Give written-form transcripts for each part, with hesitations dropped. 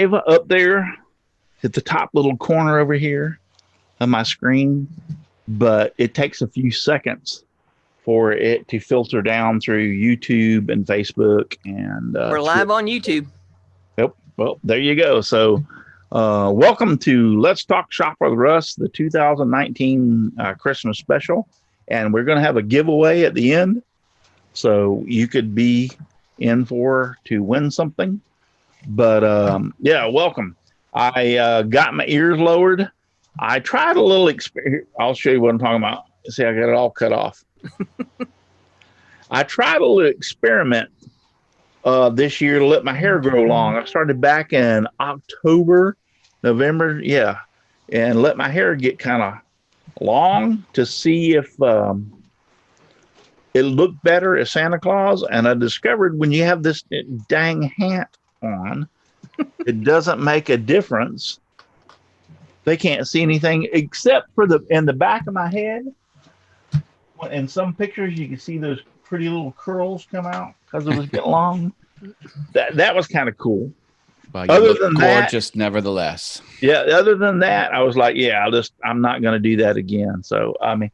up there at the top little corner over here of my screen, but it takes a few seconds for it to filter down through YouTube and Facebook and we're live on YouTube. Yep. Well, there you go. So, welcome to Let's Talk Shop with Russ, the 2019 Christmas special, and we're going to have a giveaway at the end, so you could be in to win something. But yeah, welcome. I got my ears lowered. I tried a little I'll show you what I'm talking about. See, I got it all cut off. I tried a little experiment this year to let my hair grow long. I started back in October, November, and let my hair get kind of long to see if it looked better as Santa Claus. And I discovered when you have this dang hat on, it doesn't make a difference. They can't see anything except for in the back of my head. In some pictures, you can see those pretty little curls come out because it was getting long. That was kind of cool. Well, you look gorgeous, nevertheless. Yeah. Other than that, I was like, I'm not going to do that again. So, I mean,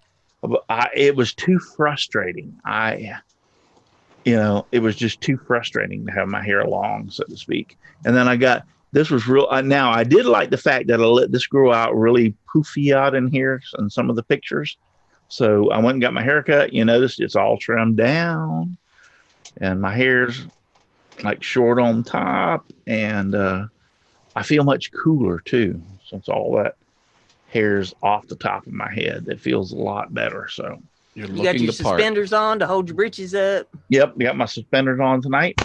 it was too frustrating. It was just too frustrating to have my hair long, so to speak. And then this was real. Now, I did like the fact that I let this grow out really poofy out in here in some of the pictures. So I went and got my hair cut. You notice it's all trimmed down and my hair's like short on top. And I feel much cooler too, since all that hair's off the top of my head. It feels a lot better. So you got your suspenders on to hold your britches up. Yep, got my suspenders on tonight.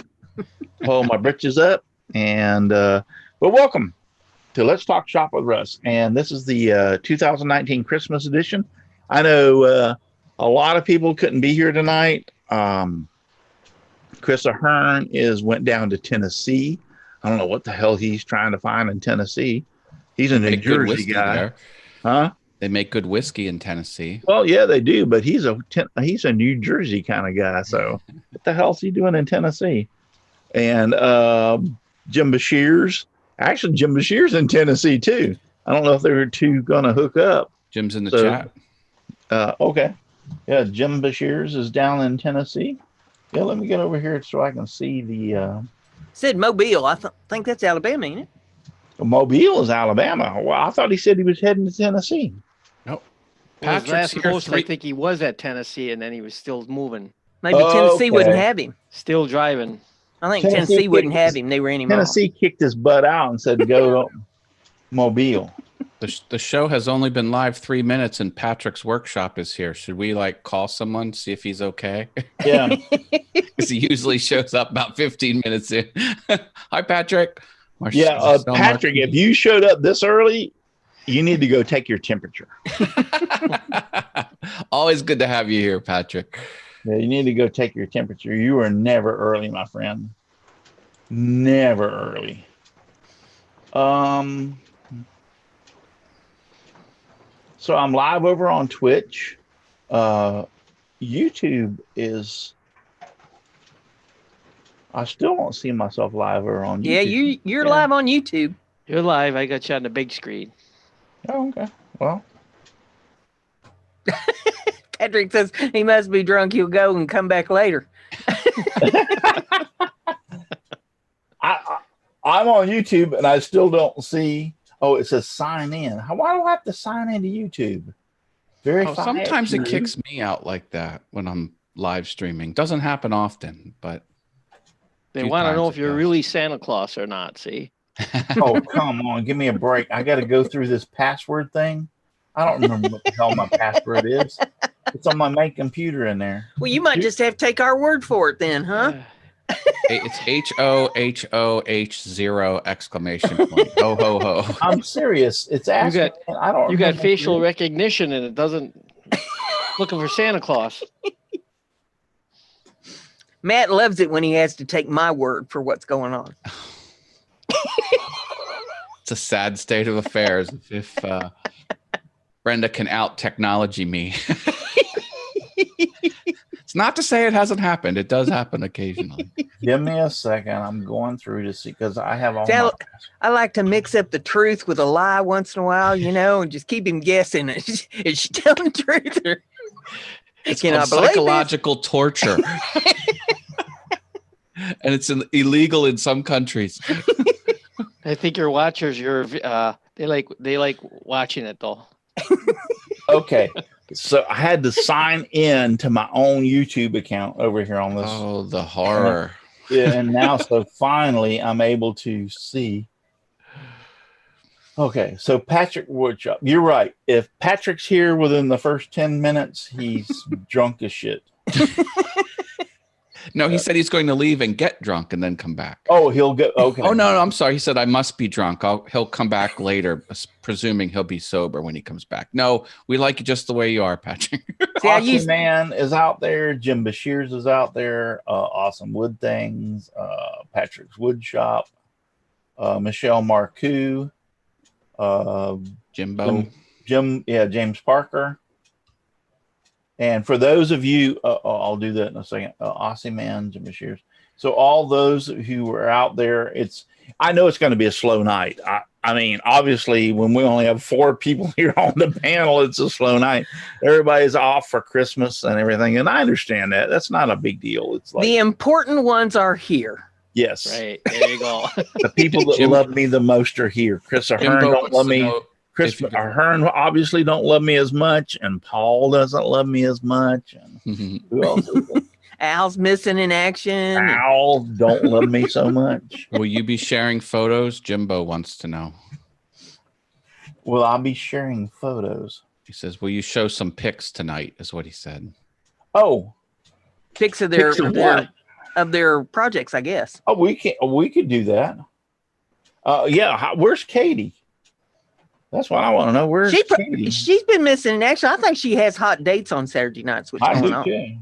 Hold my britches up. And but welcome to Let's Talk Shop with Russ. And this is the 2019 Christmas edition. I know a lot of people couldn't be here tonight. Chris Ahern went down to Tennessee. I don't know what the hell he's trying to find in Tennessee. He's a New Jersey guy. There. Huh? They make good whiskey in Tennessee. Well, yeah, they do, but he's a New Jersey kind of guy. So what the hell's he doing in Tennessee? And Jim Bashir's in Tennessee too. I don't know if they're two going to hook up. Jim's in the chat. Okay. Yeah, Jim Bashir's is down in Tennessee. Yeah, let me get over here so I can see the... said Mobile. I think that's Alabama, ain't it? Mobile is Alabama. Well, I thought he said he was heading to Tennessee. Nope. Patrick's here. I think he was at Tennessee and then he was still moving. Maybe Tennessee wouldn't have him. Still driving. I think Tennessee wouldn't have him. They were anymore. Tennessee kicked his butt out and said, go to Mobile. The show has only been live 3 minutes and Patrick's workshop is here. Should we call someone, see if he's okay? Yeah. Because he usually shows up about 15 minutes in. Hi, Patrick. Patrick, if you showed up this early, you need to go take your temperature. Always good to have you here, Patrick. Yeah, you need to go take your temperature. You are never early, my friend. Never early. So I'm live over on Twitch. YouTube is... I still don't see myself live over on YouTube. Yeah, you're live on YouTube. You're live. I got you on the big screen. Oh, okay. Well. Patrick says he must be drunk. He'll go and come back later. I'm on YouTube and I still don't see... Oh, it says sign in. Why do I have to sign into YouTube? Sometimes it kicks me out like that when I'm live streaming. Doesn't happen often, but they want to know if you're really Santa Claus or not. See? Oh, come on, give me a break. I got to go through this password thing. I don't remember what the hell my password is. It's on my main computer in there. Well, you might just have to take our word for it then, huh? It's HOHOH0 exclamation point. Ho ho ho. I'm serious. It's asking. You got facial recognition and it doesn't looking for Santa Claus. Matt loves it when he has to take my word for what's going on. It's a sad state of affairs if Brenda can out technology me. It's not to say it hasn't happened. It does happen occasionally. Give me a second. I'm going through to see because I have all Tell- my. I like to mix up the truth with a lie once in a while, and just keep him guessing. Is she telling the truth? Or It's can I called believe psychological torture. And it's illegal in some countries. I think your watchers, they like watching it though. Okay, so I had to sign in to my own YouTube account over here on this. Oh, the horror. Yeah, and now so finally I'm able to see. Okay, so Patrick Woodshop, you're right. If Patrick's here within the first 10 minutes, he's drunk as shit. No, he said he's going to leave and get drunk and then come back. Oh, he'll go. Okay. Oh, no, I'm sorry. He said, I must be drunk. He'll come back later, presuming he'll be sober when he comes back. No, we like you just the way you are, Patrick. See, I Awesome used- Man is out there. Jim Bashir's is out there. Awesome Wood Things. Patrick's Wood Shop. Michelle Marcoux. Jimbo. James Parker. And for those of you, I'll do that in a second. Aussie Man, Jim Bashir's. So all those who are out there, I know it's going to be a slow night. I mean, obviously, when we only have 4 people here on the panel, it's a slow night. Everybody's off for Christmas and everything, and I understand that. That's not a big deal. It's like the important ones are here. yes, Right. There you go. the people that love me the most are here. Chris Ahern Jimbo don't wants love to me. know Chris if you can- Ahern obviously don't love me as much, and Paul doesn't love me as much. And who else? Is it? Al's missing in action. Al don't love me so much. Will you be sharing photos? Jimbo wants to know. Will I be sharing photos? He says, will you show some pics tonight, is what he said. Oh, Pics of their, pics of their what? of their projects, I guess. Oh, we could do that. Yeah. Where's Katie? That's what I want to know. Where's Katie? She's been missing in action. I think she has hot dates on Saturday nights. What's I going do on? too.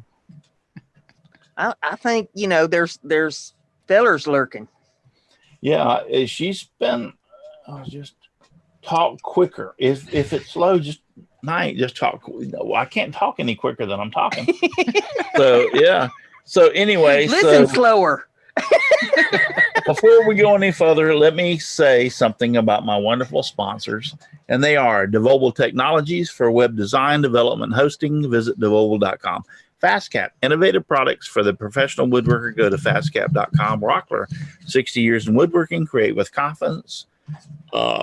I think there's fellers lurking. Yeah, she's been just talk quicker. If it's slow, just talk. No, I can't talk any quicker than I'm talking. So yeah. So anyway, Listen slower. Before we go any further, let me say something about my wonderful sponsors, and they are Devobal Technologies for web design, development, hosting. Visit devobal.com. FastCap, innovative products for the professional woodworker. Go to fastcap.com. Rockler, 60 years in woodworking. Create with confidence.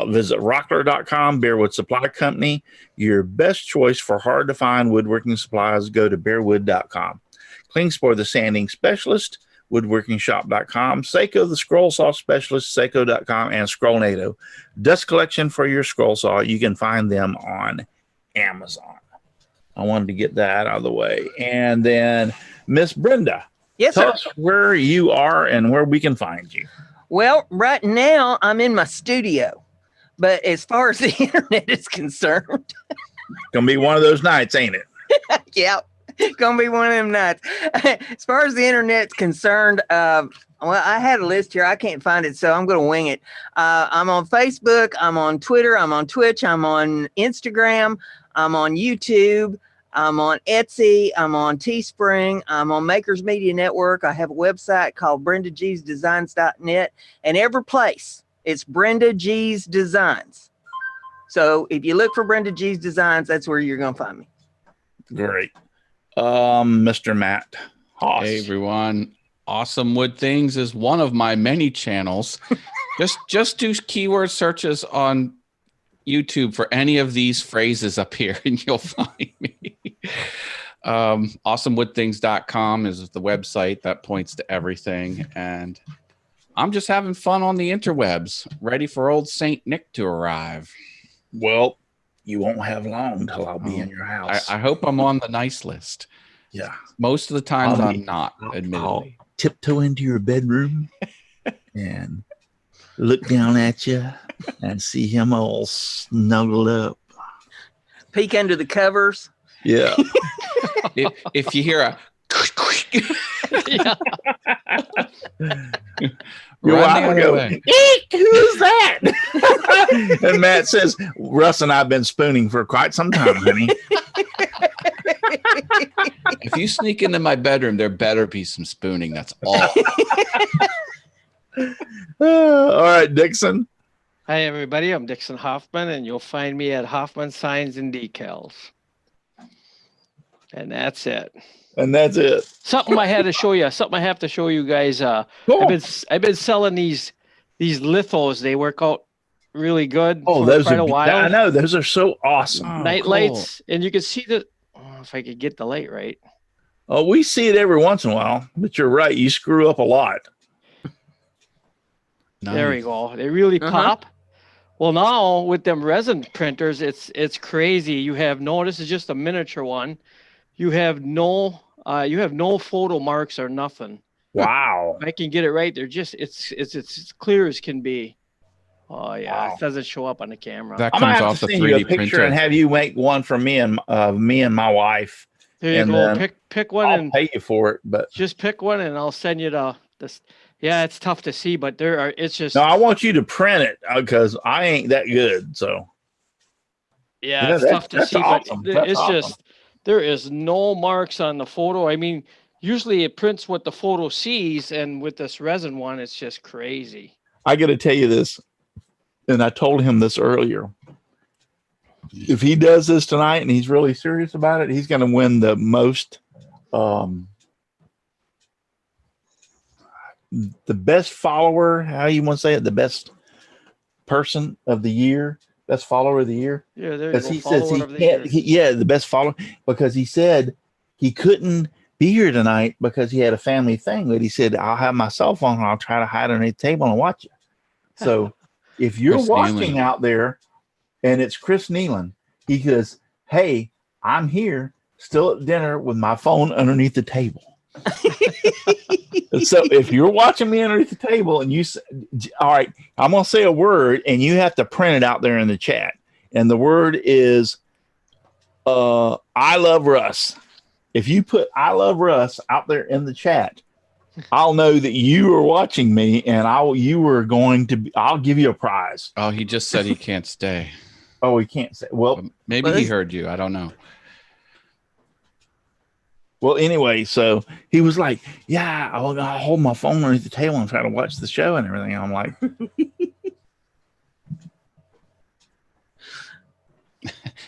Visit rockler.com. Bearwood Supply Company, your best choice for hard to find woodworking supplies. Go to bearwood.com. Klingspor, the sanding specialist. Woodworkingshop.com, Seiko, the scroll saw specialist, Seiko.com, and Scrollnado. Dust collection for your scroll saw. You can find them on Amazon. I wanted to get that out of the way. And then Miss Brenda, Yes, tell sir. us where you are and where we can find you. Well, right now I'm in my studio, but as far as the internet is concerned, Gonna be one of those nights, ain't it? yeah, it's gonna be one of them nights. As far as the internet's concerned, well, I had a list here. I can't find it, so I'm gonna wing it. I'm on Facebook, I'm on Twitter, I'm on Twitch, I'm on Instagram, I'm on YouTube, I'm on Etsy, I'm on Teespring, I'm on Makers Media Network. I have a website called BrendaG'sDesigns.net, and every place it's Brenda G's Designs. So if you look for Brenda G's Designs, that's where you're gonna find me. Great. Mr. Matt Haas. Hey, everyone. Awesome Wood Things is one of my many channels. Just do keyword searches on YouTube for any of these phrases up here and you'll find me. Awesomewoodthings.com is the website that points to everything. And I'm just having fun on the interwebs, ready for old Saint Nick to arrive. Well, you won't have long till I'll be in your house. I hope I'm on the nice list. Yeah. Most of the times I'll I'm not, admittedly. Tiptoe into your bedroom and look down at you and see him all snuggled up. Peek under the covers. Yeah. If you hear a Yeah. Your run wife the will other go, way. "Eek, who's that?" And Matt says, Russ and I have been spooning for quite some time, honey. If you sneak into my bedroom, there better be some spooning. That's all. All right, Dixon. Hi, everybody. I'm Dixon Hoffman, and you'll find me at Hoffman Signs and Decals. And that's it. And that's it. Something I had to show you. Something I have to show you guys. Cool. I've been selling these lithos. They work out really good. Oh, for those quite are, a while. I know, those are so awesome. Oh, Night cool. lights, and you can see the. Oh, if I could get the light right. Oh, we see it every once in a while, but you're right. You screw up a lot. There we Nice. go. They really pop. Well, now with them resin printers, it's crazy. You have no. This is just a miniature one. You have no photo marks or nothing. Wow. If I can get it right. They're just it's as clear as can be. Oh yeah, Wow. It doesn't show up on the camera. That I'm gonna comes have off to the send you a 3D picture printer. and have you make one for me and my wife. There you and go. then Pick one I'll and pay you for it, but just pick one, and I'll send you this. Yeah, it's tough to see, but there are. It's just no, I want you to print it because I ain't that good. So yeah, Yeah, it's tough to that's see, awesome. but That's it's awesome. just there is no marks on the photo. I mean, usually it prints what the photo sees, and with this resin one, it's just crazy. I got to tell you this, and I told him this earlier. If he does this tonight and he's really serious about it, he's going to win the most, the best follower. How you want to say it? The best person of the year, best follower of the year. Yeah, there you Because go. he says Follower he of the can't. year. The best follower because he said he couldn't be here tonight because he had a family thing. But he said I'll have my cell phone and I'll try to hide underneath the table and watch it. So if you're Chris watching Nealon. out there and it's Chris Nealon, he goes, "Hey, I'm here, still at dinner with my phone underneath the table." So if you're watching me underneath the table and all right, I'm going to say a word and you have to print it out there in the chat. And the word is, I love Russ. If you put I love Russ out there in the chat, I'll know that you are watching me and I'll give you a prize. Oh, he just said he can't stay. Oh, he can't say, well, Maybe he heard you. I don't know. Well, anyway, so he was like, "Yeah, I'll hold my phone underneath the table and try to watch the show and everything." I'm like,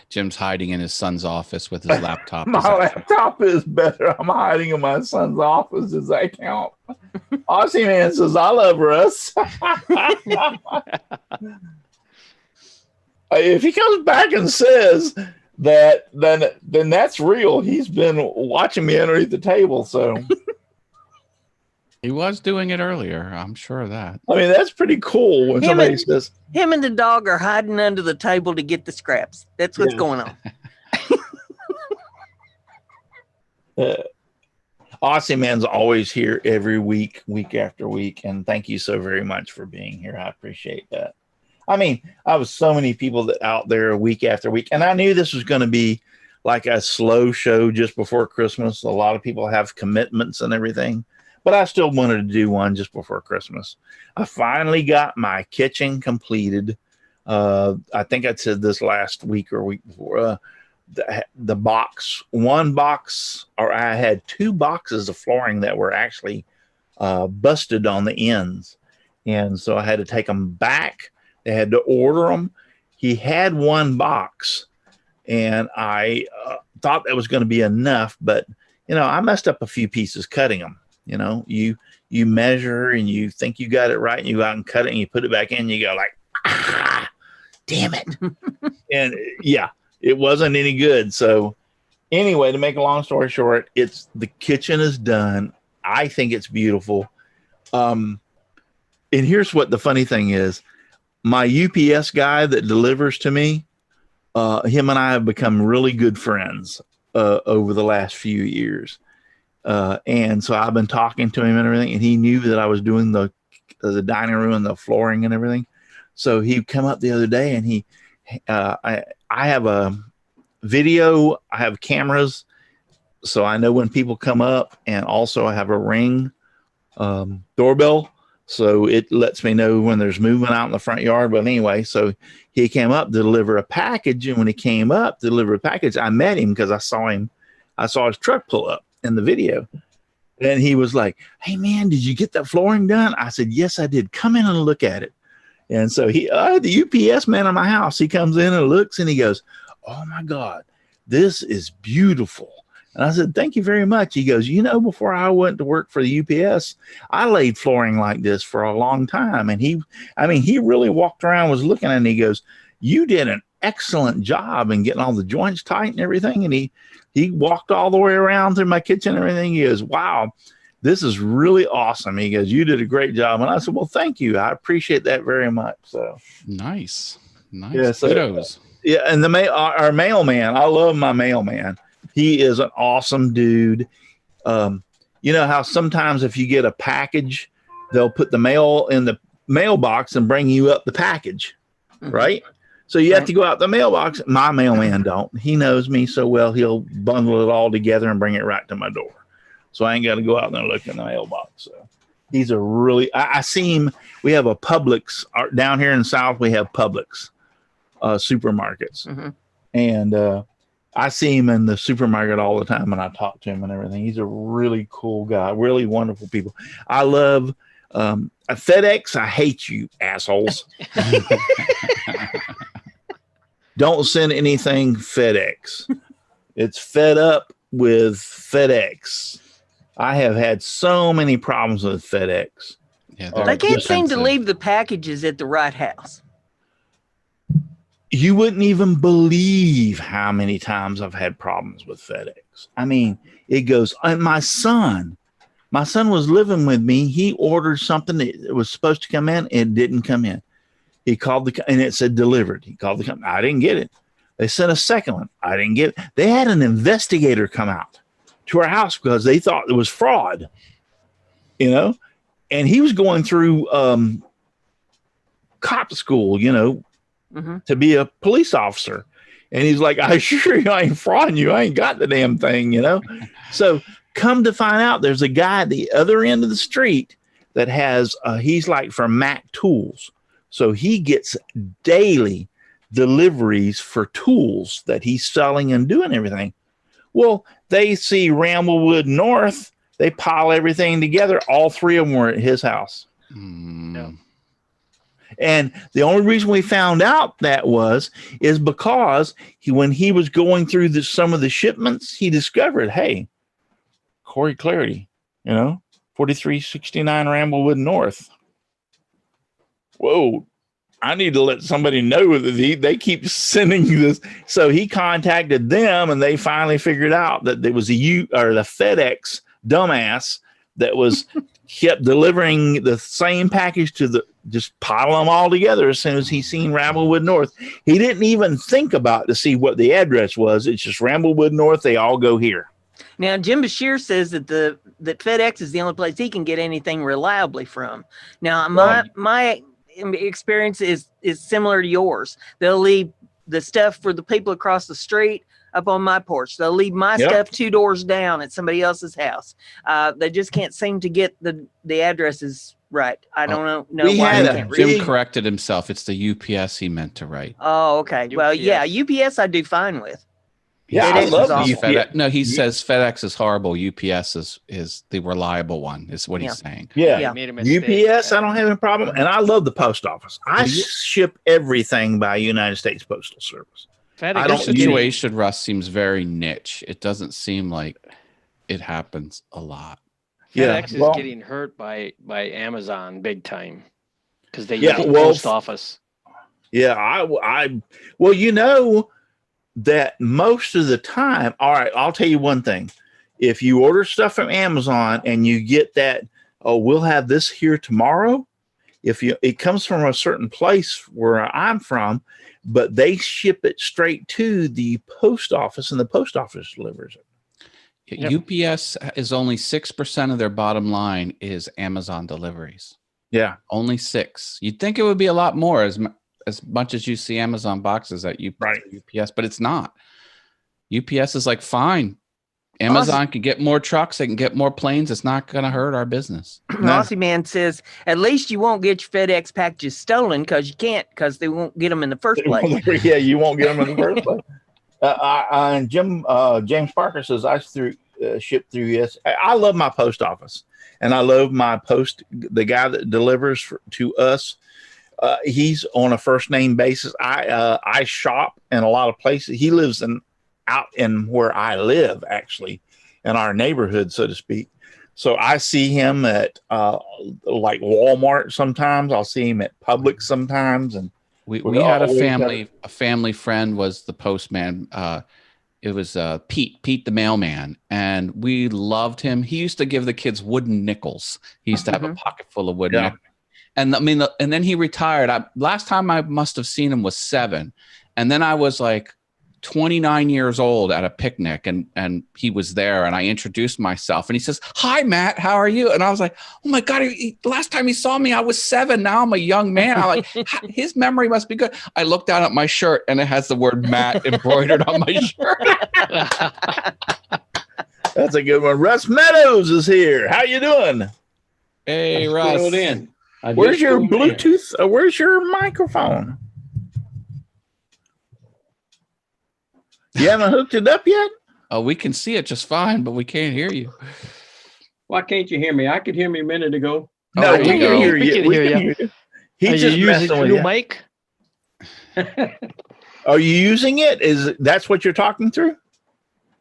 Jim's hiding in his son's office with his laptop. "My laptop is better. I'm hiding in my son's office. Does that count?" Aussie Man says, "I love Russ." If he comes back and says that, then that's real. He's been watching me underneath the table, so. He was doing it earlier. I'm sure of that. I mean, that's pretty cool when somebody says, Him and the dog are hiding under the table to get the scraps. That's what's going on. Aussie Man's always here every week, week after week. And thank you so very much for being here. I appreciate that. I mean, I was so many people out there week after week. And I knew this was going to be like a slow show just before Christmas. A lot of people have commitments and everything. But I still wanted to do one just before Christmas. I finally got my kitchen completed. I think I said this last week or week before. The box, one box, or I had two boxes of flooring that were actually busted on the ends. And so I had to take them back. They had to order them. He had one box. And I thought that was going to be enough. But, I messed up a few pieces cutting them. You measure and you think you got it right and you go out and cut it and you put it back in and you go like, damn it. And yeah, it wasn't any good. So anyway, to make a long story short, the kitchen is done. I think it's beautiful. And here's what the funny thing is. My UPS guy that delivers to me, him and I have become really good friends over the last few years. And so I've been talking to him and everything, and he knew that I was doing the dining room and the flooring and everything. So he come up the other day and I have a video, I have cameras. So I know when people come up, and also I have a Ring doorbell. So it lets me know when there's movement out in the front yard. But anyway, so he came up to deliver a package. And when he came up to deliver a package, I met him because I saw his truck pull up. in the video. And he was like, "Hey man, did you get that flooring done?" I said, "Yes, I did. Come in and look at it." And so the UPS man in my house, he comes in and looks and he goes, "Oh my God, this is beautiful." And I said, "Thank you very much." He goes, "Before I went to work for the UPS, I laid flooring like this for a long time." And he really walked around, was looking at it, and he goes, "You did an excellent job in getting all the joints tight and everything." And he walked all the way around through my kitchen and everything. He goes, "Wow, this is really awesome." He goes, "You did a great job." And I said, "Well, thank you. I appreciate that very much." So nice. Yeah, Kudos. Yeah, and our mailman, I love my mailman. He is an awesome dude. You know how sometimes if you get a package, they'll put the mail in the mailbox and bring you up the package, right? So you have to go out the mailbox. My mailman don't. He knows me so well, he'll bundle it all together and bring it right to my door. So I ain't got to go out there and look in the mailbox. So he's a really, I see him. We have a Publix down here in the South. We have Publix supermarkets. And I see him in the supermarket all the time and I talk to him and everything. He's a really cool guy, really wonderful people. I love FedEx. I hate you assholes. Don't send anything FedEx. It's fed up with FedEx. I have had so many problems with FedEx. Yeah, they can't seem to leave the packages at the right house. You wouldn't even believe how many times I've had problems with FedEx. I mean, it goes, and my son was living with me. He ordered something that was supposed to come in. It didn't come in. He called and it said delivered. He called the company. I didn't get it. They sent a second one. I didn't get it. They had an investigator come out to our house because they thought it was fraud, and he was going through cop school, to be a police officer. And he's like, "I assure you, I ain't frauding you. I ain't got the damn thing, So come to find out, there's a guy at the other end of the street that has, he's like from Mac Tools. So he gets daily deliveries for tools that he's selling and doing everything. Well, they see Ramblewood North. They pile everything together. All three of them were at his house. Yeah. And the only reason we found out that is because when he was going through some of the shipments, he discovered, hey, Corey Clarity, 4369 Ramblewood North. Whoa, I need to let somebody know that they keep sending this. So he contacted them and they finally figured out that there was the FedEx dumbass that was kept delivering the same package just pile them all together as soon as he seen Ramblewood North. He didn't even think about to see what the address was. It's just Ramblewood North. They all go here. Now, Jim Bashir says that that FedEx is the only place he can get anything reliably from. Now, my experience is similar to yours. They'll leave the stuff for the people across the street up on my porch. They'll leave my stuff 2 doors down at somebody else's house. They just can't seem to get the addresses right. I don't know why. Jim corrected himself. It's the UPS he meant to write. Oh, okay. UPS. Well, yeah, UPS I do fine with. Yeah, I love FedEx. No, he says FedEx is horrible. UPS is the reliable one, is what he's saying. Yeah. UPS, I don't have any problem. And I love the post office. I ship everything by United States Postal Service. The situation, Russ, seems very niche. It doesn't seem like it happens a lot. FedEx is getting hurt by Amazon big time because they use the post office. Yeah, that most of the time, all right, I'll tell you one thing. If you order stuff from Amazon and you get that, we'll have this here tomorrow. It comes from a certain place where I'm from, but they ship it straight to the post office and the post office delivers it. UPS is only 6% of their bottom line is Amazon deliveries. Yeah. Only 6. You'd think it would be a lot more as much as you see Amazon boxes at UPS, but it's not. UPS is like, fine. Amazon can get more trucks. They can get more planes. It's not going to hurt our business. Rossi Man says, at least you won't get your FedEx packages stolen because they won't get them in the first place. Yeah, you won't get them in the first place. And James Parker says, I shipped through. Yes, I love my post office, and I love the guy that delivers to us. He's on a first name basis. I shop in a lot of places. He lives out in where I live, actually, in our neighborhood, so to speak. So I see him at like Walmart sometimes. I'll see him at Publix sometimes, and we had a family friend was the postman. It was Pete the mailman, and we loved him. He used to give the kids wooden nickels. He used to have a pocket full of wooden nickels. And I mean, and then he retired. Last time I must have seen him was 7. And then I was like 29 years old at a picnic, and he was there, and I introduced myself, and he says, "Hi, Matt, how are you?" And I was like, "Oh my God, last time he saw me, I was 7. Now I'm a young man." I'm like, his memory must be good. I looked down at my shirt, and it has the word Matt embroidered on my shirt. That's a good one. Russ Meadows is here. How you doing? Hey, Russ. Where's your Bluetooth? Where's your microphone? You haven't hooked it up yet? Oh, we can see it just fine, but we can't hear you. Why can't you hear me? I could hear me a minute ago. No, we can hear you. We can hear you. He's just messing with you. Mic? Are you using it? That's what you're talking through?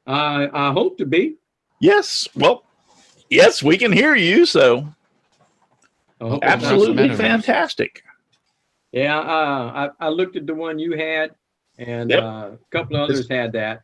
I hope to be. Yes. Well, yes, we can hear you. So absolutely fantastic. Yeah, I looked at the one you had, and a couple of others had that.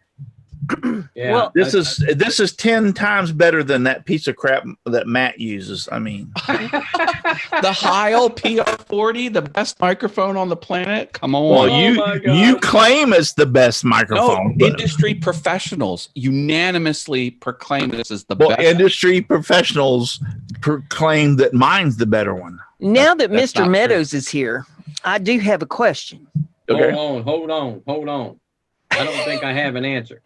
Yeah. Well, this is 10 times better than that piece of crap that Matt uses. I mean, the Heil PR40, the best microphone on the planet. Come on. Well, you claim it's the best microphone. No, industry professionals unanimously proclaim this as the best. Industry professionals proclaim that mine's the better one. Now that Mr. Meadows is here, I do have a question. Okay. Hold on. I don't think I have an answer.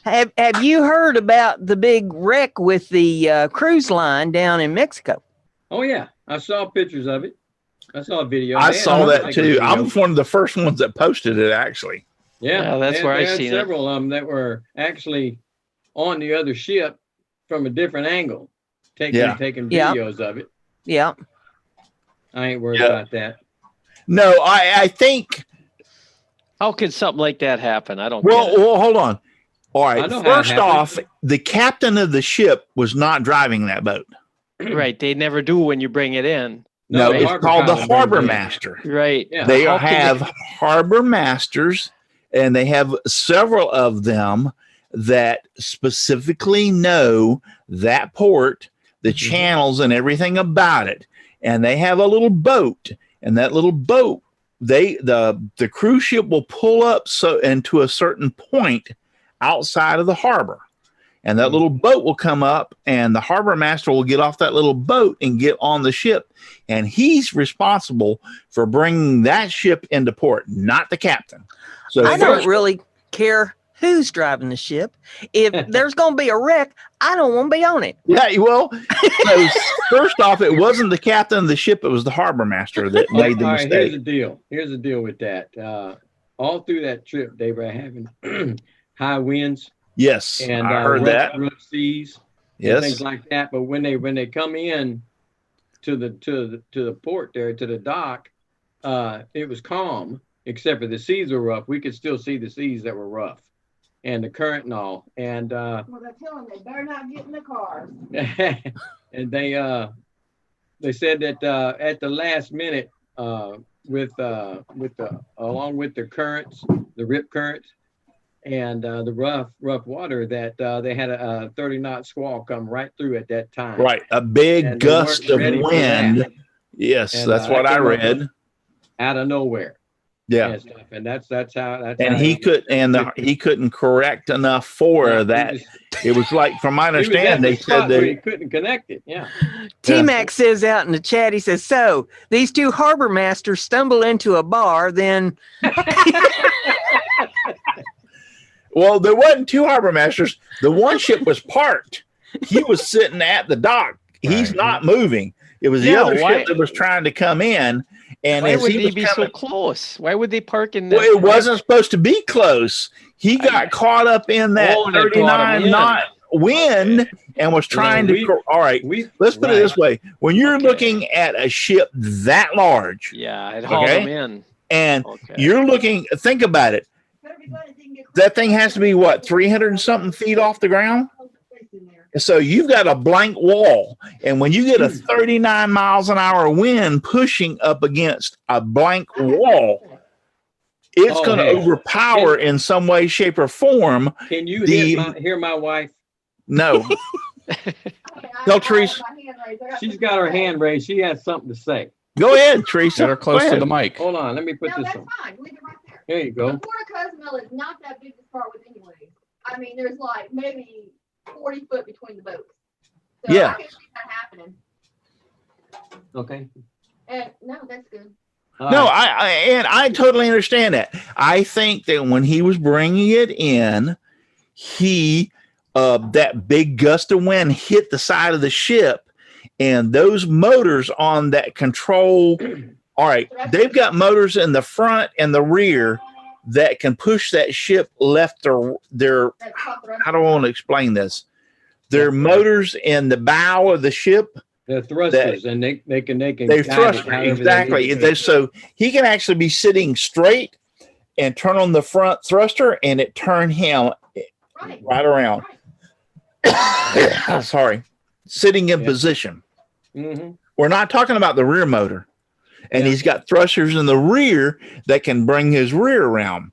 Have you heard about the big wreck with the cruise line down in Mexico? Oh yeah, I saw pictures of it. I saw a video. I saw that too. I was one of the first ones that posted it, actually. Yeah, that's where I seen several of them that were actually on the other ship from a different angle, taking videos of it. Yeah, I ain't worried about that. No, I think. How could something like that happen? I don't. Well, hold on. All right. First off, the captain of the ship was not driving that boat. Right. They never do when you bring it in. No, it's called the harbor master. Right. Yeah. They have harbor masters, and they have several of them that specifically know that port, the channels, and everything about it. And they have a little boat, and that little boat, the cruise ship will pull up into a certain point outside of the harbor, and that little boat will come up, and the harbor master will get off that little boat and get on the ship, and he's responsible for bringing that ship into port, not the captain. So I don't really care who's driving the ship. If there's going to be a wreck, I don't want to be on it. Yeah, well, so first off, it wasn't the captain of the ship; it was the harbor master that made the mistake. Here's the deal with that. All through that trip, they were having high winds. Yes, and I heard that. Rough seas, yes, things like that. But when they come in to the port there, to the dock, it was calm, except for the seas were rough. We could still see the seas that were rough, and the current and all. And well, they're telling them they better not get in the car. And they said that at the last minute, along with the currents, the rip currents, and the rough water, that they had a 30-knot squall come right through at that time. Right, a big gust of wind. Yes, and that's what I read. Out of nowhere. Yeah, and that's how. And he couldn't correct enough for that. It was like, from my understanding, they said they couldn't connect it. Yeah. T-Mac says out in the chat, he says, so these two harbor masters stumble into a bar, then. Well, there wasn't two harbor masters. The one ship was parked. He was sitting at the dock. He's not moving. It was the other ship that was trying to come in, And Why as would he they was be coming, so close? Why would they park in well, that? it wasn't supposed to be close. He got caught up in that Oh, and it caught him 39 in. knot wind and was You know, trying to. All right, let's put it this way: when you're Okay. looking at a ship that large, Yeah, it hauled Okay. them in. and Okay. you're looking, think about it. That thing has to be what, 300 and something feet off the ground. So you've got a blank wall, and when you get a 39 miles an hour wind pushing up against a blank wall, it's going to overpower in some way, shape, or form. Can you the- hear my wife? No. Tell Teresa. She's got her hand raised. She has something to say. Go ahead, Teresa. Get her close Go to ahead. the mic. Hold on, let me put No, this that's on. fine. Leave it right there. There you go. The Port of Cozumel is not that big to start with anyway. I mean, there's like maybe 40 foot between the boats. So Yeah. I can see that happening. Okay. And no, that's good. No, I totally understand that. I think that when he was bringing it in, that big gust of wind hit the side of the ship, and those motors on that control. All right, they've got motors in the front and the rear that can push that ship left or their. How do I want to explain this? There are motors in the bow of the ship. They're thrusters, and they can They're guide it thrusters, however exactly. they need. So he can actually be sitting straight and turn on the front thruster, and it turn him right around. Sorry, sitting in position. Mm-hmm. We're not talking about the rear motor, and he's got thrusters in the rear that can bring his rear around.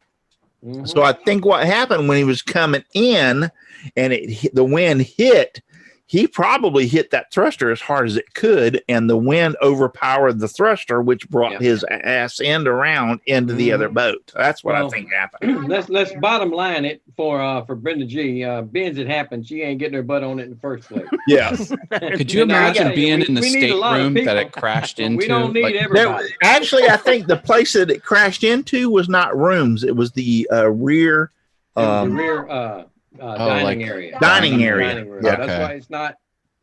Mm-hmm. So I think what happened when he was coming in, and the wind hit. He probably hit that thruster as hard as it could, and the wind overpowered the thruster, which brought his ass end around into the other boat. That's what I think happened. Let's bottom line it for Brenda G. Being it happened, she ain't getting her butt on it in the first place. Yes. Could you imagine being in the we need a lot of stateroom people. that it crashed into? We don't need Like, everybody. Actually, I think the place that it crashed into was not rooms; it was the rear. The rear dining area. Dining area. Dining room. Yeah. That's why it's not.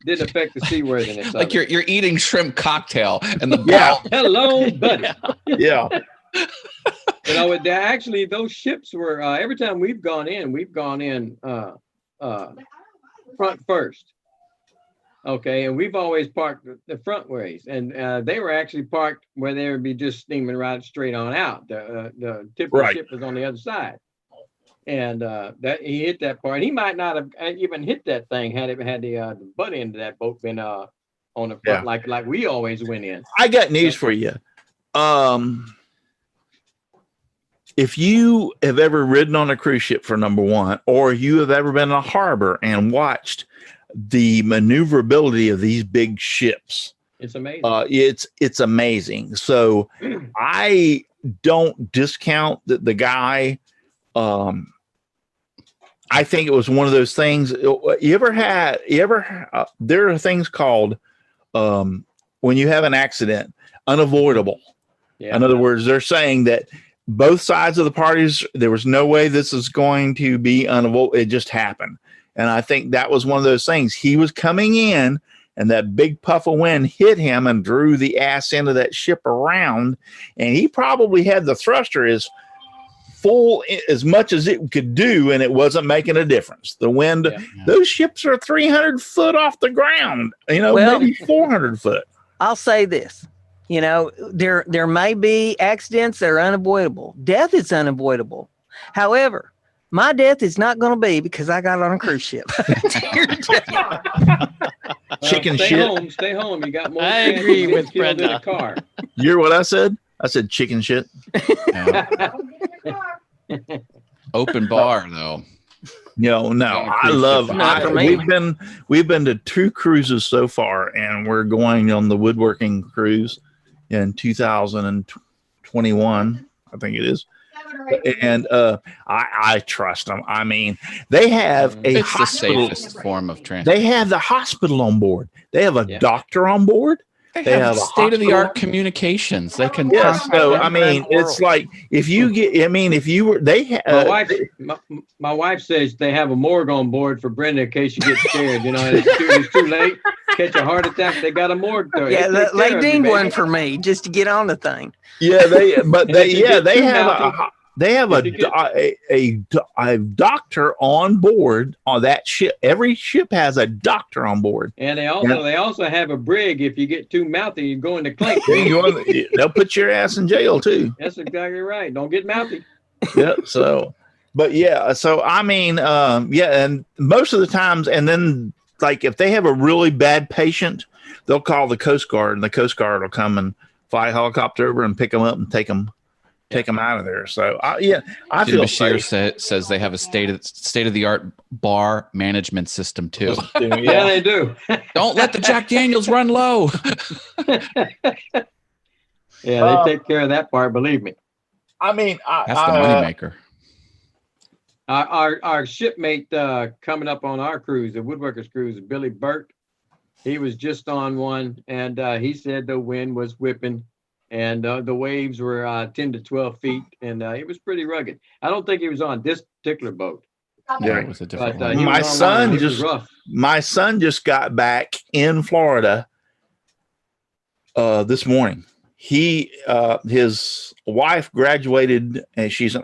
Didn't affect the seaworthiness. like you're eating shrimp cocktail and the Yeah. Hello, buddy. Yeah. You know, actually, those ships were every time we've gone in front first. Okay, and we've always parked the front ways, and they were actually parked where they would be just steaming right straight on out. The tip of the ship was on the other side, and that he hit that part. He might not have even hit that thing had the butt end of that boat been on the front like we always went in. I got news for you. If you have ever ridden on a cruise ship, for number one, or you have ever been in a harbor and watched the maneuverability of these big ships, it's amazing. It's amazing. So I don't discount the guy. I think it was one of those things. There are things called when you have an accident, unavoidable. Yeah. In other words, they're saying that both sides of the parties, there was no way this is going to be unavoidable. It just happened. And I think that was one of those things. He was coming in, and that big puff of wind hit him and drew the ass end of that ship around. And he probably had the thruster as full as much as it could do, and it wasn't making a difference. The wind, those ships are 300 foot off the ground, maybe 400 foot. I'll say this. There may be accidents that are unavoidable. Death is unavoidable. However, my death is not going to be because I got on a cruise ship. Chicken stay shit. Stay home. You got more. I agree with Brenda. In a car. You're what I said? I said chicken shit. Open bar though. No, I love. We've been to 2 cruises so far, and we're going on the woodworking cruise in 2021. I think it is. And I trust them. I mean, they have a It's hospital. the safest form of transport. They have the hospital on board. They have a doctor on board. They have state-of-the-art communications. They can. Yes. So I mean, it's like if you were, they have. My wife says they have a morgue on board for Brenda in case you get scared. It's too late. catch a heart attack, they got a morgue. Yeah, they dinged one for me just to get on the thing. Yeah, they have mouthy, a doctor on board on that ship. Every ship has a doctor on board, and they also have a brig. If you get too mouthy, you go into clink. They'll put your ass in jail too. That's exactly right. Don't get mouthy. Yeah. So, but yeah. So I mean, yeah, and most of the times, and then like if they have a really bad patient, they'll call the Coast Guard, and the Coast Guard will come and fly a helicopter over and pick them up and take them out of there. So I Jim feel Bashir says they have a state of the art bar management system too. Yeah, they do. Don't let the Jack Daniels run low. Yeah, they take care of that part. Believe me. I mean, that's the moneymaker. Our shipmate coming up on our cruise, the Woodworkers cruise, Billy Burt. He was just on one, and he said the wind was whipping, and the waves were 10 to 12 feet, and it was pretty rugged. I don't think he was on this particular boat. Yeah, it was a different But, one. my son just got back in Florida this morning. His wife graduated, and she's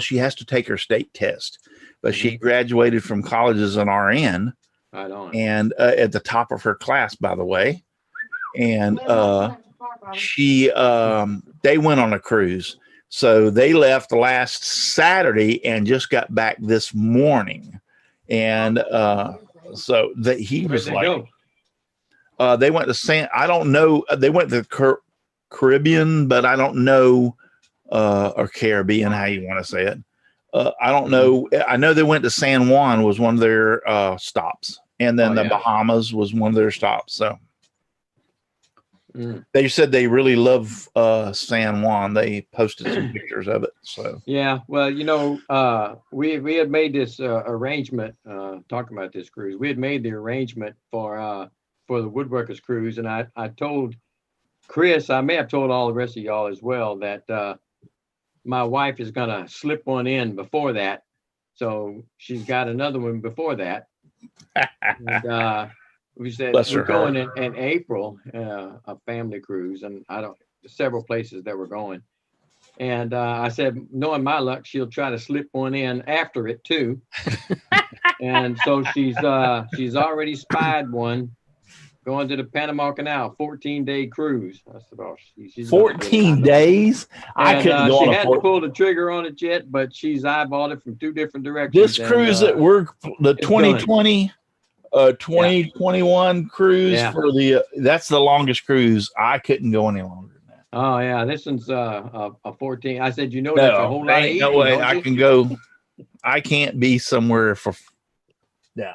she has to take her state test, but she graduated from college as an RN. Right on. And at the top of her class, by the way. And they went on a cruise. So they left last Saturday and just got back this morning. And so he was like, they went to I don't know. They went to the Caribbean, but I don't know, or Caribbean, how you want to say it. I don't know. I know they went to San Juan was one of their stops, and then the Bahamas was one of their stops. So they said they really love San Juan. They posted some pictures of it. So yeah, well, we had made this arrangement talking about this cruise. We had made the arrangement for the Woodworkers cruise, and I told Chris, I may have told all the rest of y'all as well, that my wife is going to slip one in before that. So she's got another one before that. And, we said we're going in April, a family cruise, and several places that we're going. And I said, knowing my luck, she'll try to slip one in after it too. And so she's already spied one going to the Panama Canal, 14-day cruise. I said, she's 14 days? I couldn't go on. She hadn't pulled the trigger on it yet, but she's eyeballed it from two different directions. This cruise that the 2020, 2021 cruise for that's the longest cruise. I couldn't go any longer than that. Oh yeah, this one's a 14. I said, that's a whole lot of eating. No way I can go. I can't be somewhere for. Yeah.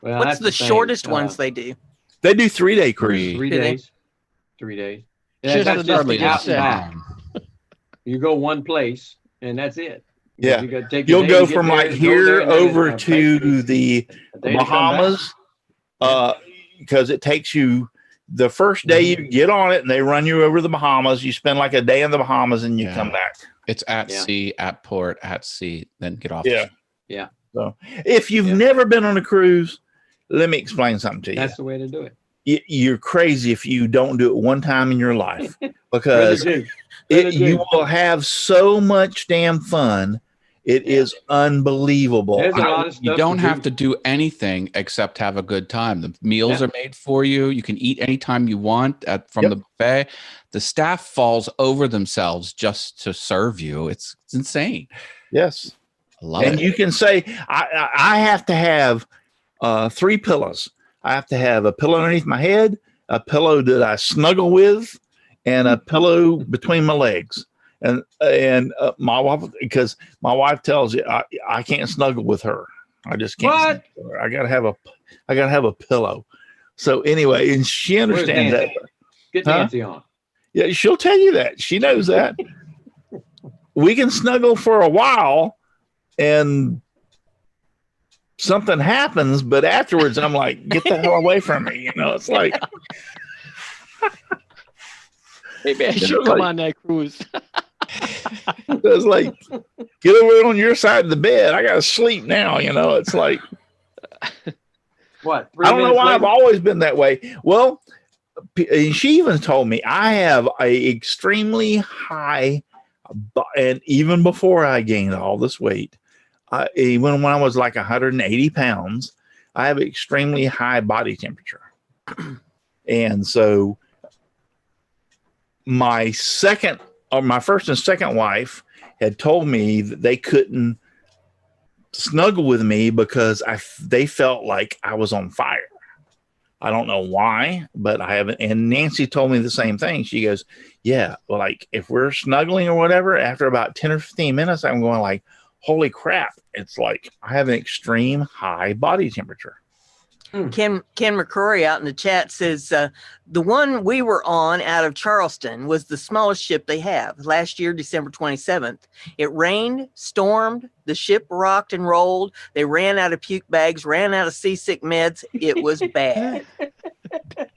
Well, what's the shortest ones they do? They do 3-day cruise. 3 days. 3 days. That's just the out and back. You go one place and that's it. Yeah. You'll go from like here over to the Bahamas because it takes you the first day you get on it and they run you over the Bahamas. You spend like a day in the Bahamas and you come back. It's at sea, at port, at sea, then get off. Yeah. So if you've never been on a cruise, let me explain something to you. That's the way to do it. You're crazy if you don't do it one time in your life because you will have so much damn fun. It is unbelievable. There's a lot of stuff you don't have to do anything except have a good time. The meals are made for you. You can eat anytime you want from the buffet. The staff falls over themselves just to serve you. It's insane. Yes. I love it. And you can say, I have to have 3 pillows. I have to have a pillow underneath my head, a pillow that I snuggle with, and a pillow between my legs. And my wife, because my wife tells you I can't snuggle with her. I just can't. What? I gotta have a pillow. So anyway, and she understands that. Get Nancy on. Yeah, she'll tell you that. She knows that. We can snuggle for a while, and something happens, but afterwards I'm like, get the hell away from me. It's like, maybe I should come on that cruise. It's like, get over on your side of the bed. I got to sleep now. It's like, What? I don't know 3 minutes why I've later? always been that way. Well, she even told me I have a extremely high, and even before I gained all this weight, even when I was like 180 pounds, I have extremely high body temperature. And so my first and second wife had told me that they couldn't snuggle with me because they felt like I was on fire. I don't know why, but I haven't. And Nancy told me the same thing. She goes, yeah, well, like if we're snuggling or whatever, after about 10 or 15 minutes, I'm going like, holy crap. It's like I have an extreme high body temperature. Ken McCrory out in the chat says the one we were on out of Charleston was the smallest ship they have. Last year, December 27th, it rained, stormed, the ship rocked and rolled. They ran out of puke bags, ran out of seasick meds. It was bad.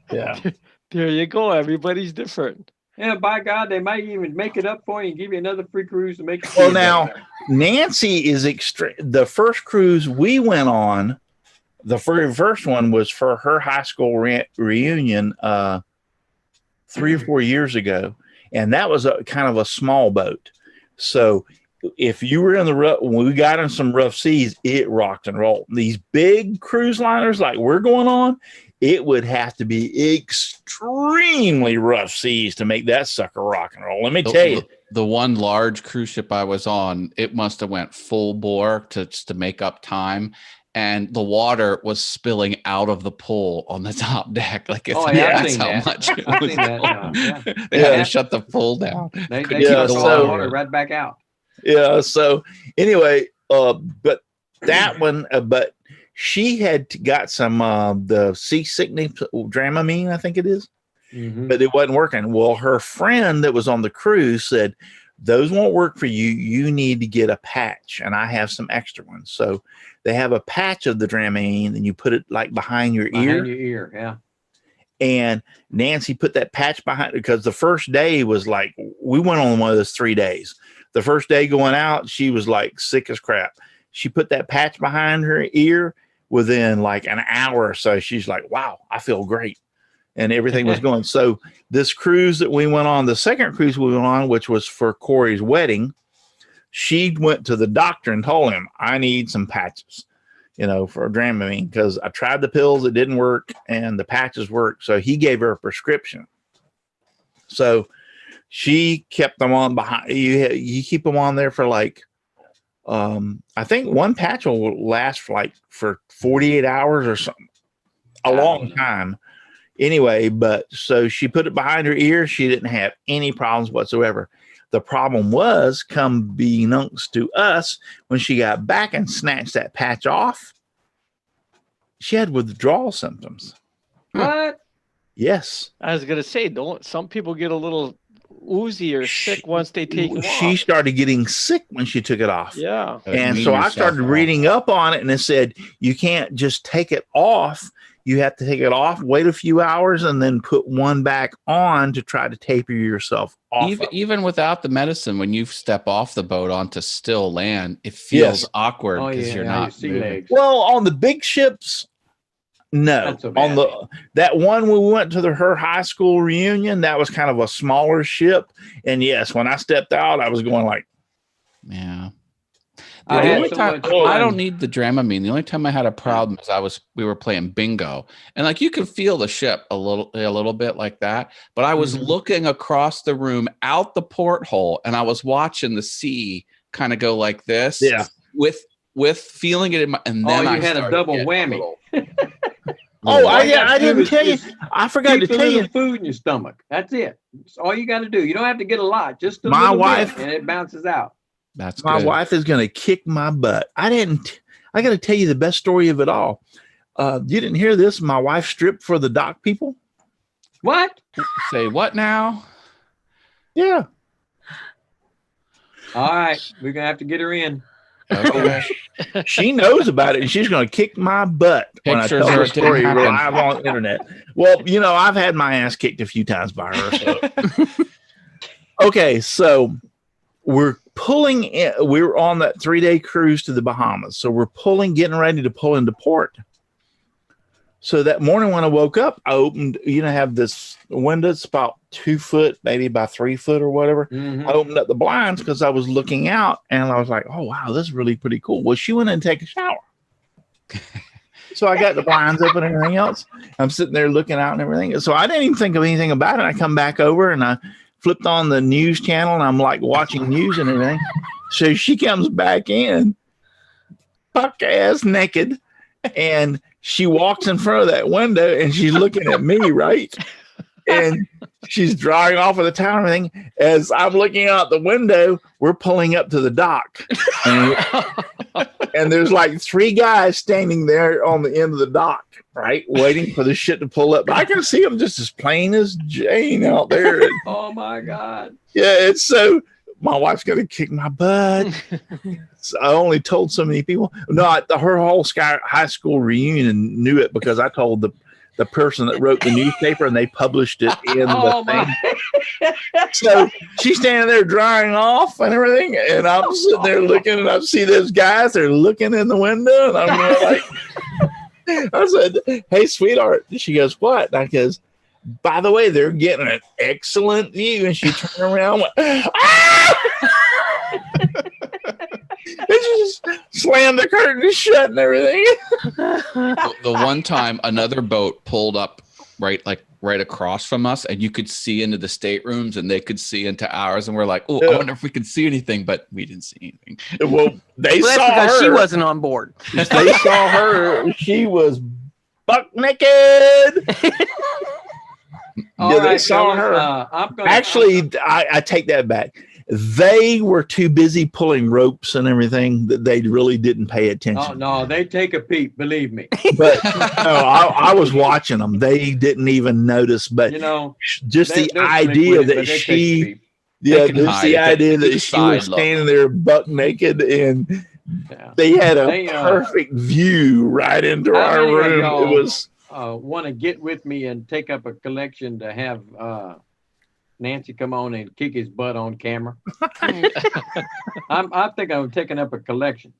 Yeah. There you go. Everybody's different. Yeah, by God, they might even make it up for you and give you another free cruise to make it. Well, now Nancy is extreme. The first cruise we went on, the very first one was for her high school reunion 3 or 4 years ago, and that was a kind of a small boat. So if you were in the rough, when we got in some rough seas, it rocked and rolled. These big cruise liners like we're going on, it would have to be extremely rough seas to make that sucker rock and roll. Let me tell you. The one large cruise ship I was on, it must have went full bore to make up time. And the water was spilling out of the pool on the top deck. Like, that's how much it was going. They had to shut the pool down. They Couldn't keep keep the water right back out. Yeah. So anyway, but that one, but she had got some the seasickness Dramamine, I think it is, but it wasn't working. Well, her friend that was on the cruise said, those won't work for you. You need to get a patch, and I have some extra ones. So they have a patch of the Dramamine, and you put it like behind your ear. Behind your ear, yeah. And Nancy put that patch behind, because the first day was like, we went on one of those 3 days. The first day going out, she was like sick as crap. She put that patch behind her ear. Within like an hour or so, she's like, wow, I feel great. And everything was going. So this cruise that we went on, the second cruise we went on, which was for Corey's wedding, she went to the doctor and told him, I need some patches, for Dramamine, because I tried the pills, it didn't work, and the patches worked. So he gave her a prescription. So she kept them on behind. You keep them on there for like, I think one patch will last for 48 hours or something, a long time. Anyway, but so she put it behind her ear. She didn't have any problems whatsoever. The problem was, come beknownst to us, when she got back and snatched that patch off, she had withdrawal symptoms. What? Yes. I was gonna say, some people get a little woozy or sick once they take it She off. started getting sick when she took it off. Yeah. And so I started reading up on it, and it said you can't just take it off. You have to take it off, wait a few hours, and then put one back on to try to taper yourself off. Even without the medicine, when you step off the boat onto still land, it feels awkward because you're not moving. Well, on the big ships, no. So on that one we went to her high school reunion, that was kind of a smaller ship. And yes, when I stepped out, I was going like, yeah. I The only time I don't need the Dramamine. The only time I had a problem is we were playing bingo, and like you could feel the ship a little bit like that. But I was looking across the room out the porthole, and I was watching the sea kind of go like this. Yeah. With feeling it in my, and then you had a double whammy. I didn't tell you. I forgot to tell you. Food in your stomach. That's it. That's all you got to do. You don't have to get a lot. Just my wife, bit, and it bounces out. That's my good. wife is going to kick my butt. I got to tell you the best story of it all. You didn't hear this? My wife stripped for the dock people. What? Say what now? Yeah. All right, we're gonna have to get her in. Okay. She knows about it, and she's going to kick my butt when I tell her story live on the internet. Well, I've had my ass kicked a few times by her. So. Okay, so we're pulling in. We were on that 3-day cruise to the Bahamas, so we're getting ready to pull into port. So that morning when I woke up, I opened, have this window. It's about 2 foot, maybe by 3 foot or whatever. Mhm. I opened up the blinds because I was looking out and I was like, oh, wow, this is really pretty cool. Well, she went in and take a shower. So I got the blinds open and everything else. I'm sitting there looking out and everything. So I didn't even think of anything about it. I come back over and I flipped on the news channel and I'm like watching news and everything. So she comes back in, buck ass naked, and she walks in front of that window and she's looking at me, right? And she's drying off with the towel and everything. As I'm looking out the window, we're pulling up to the dock. And there's like 3 guys standing there on the end of the dock, right? Waiting for the shit to pull up. But I can see them just as plain as Jane out there. Oh my God. Yeah, it's so my wife's going to kick my butt. So I only told so many people. No, her whole high school reunion knew it because I told the person that wrote the newspaper and they published it in the thing. So she's standing there drying off and everything. And I'm sitting there looking and I see those guys, they're looking in the window and I'm going like, I said, hey, sweetheart. She goes, what? And I goes, by the way, they're getting an excellent view. And she turned around and went, ah! And she just slammed the curtain shut and everything. The one time another boat pulled up right across from us, and you could see into the staterooms, and they could see into ours, and we're like, "Oh, I wonder if we could see anything," but we didn't see anything. Well, they Well, saw that's because her. she wasn't on board. They saw her. She was buck naked. All Yeah, they right, saw fellas, her. Actually, I take that back. They were too busy pulling ropes and everything that they really didn't pay attention. Oh no, they take a peep, believe me. But no, I was watching them. They didn't even notice. But just the idea that she, just the idea that she was standing there buck naked and they had a perfect view right into our room. It was. Want to get with me and take up a collection to have Nancy come on and kick his butt on camera. I think I'm taking up a collection.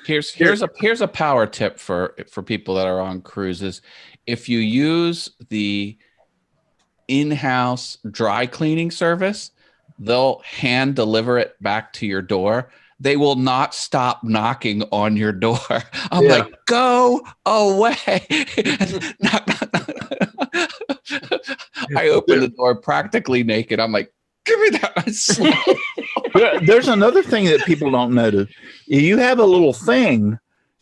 Here's a power tip for people that are on cruises. If you use the in-house dry cleaning service, they'll hand deliver it back to your door. They will not stop knocking on your door. I'm like, go away. Knock, knock, knock. I open the door practically naked. I'm like, give me that. There's another thing that people don't notice. You have a little thing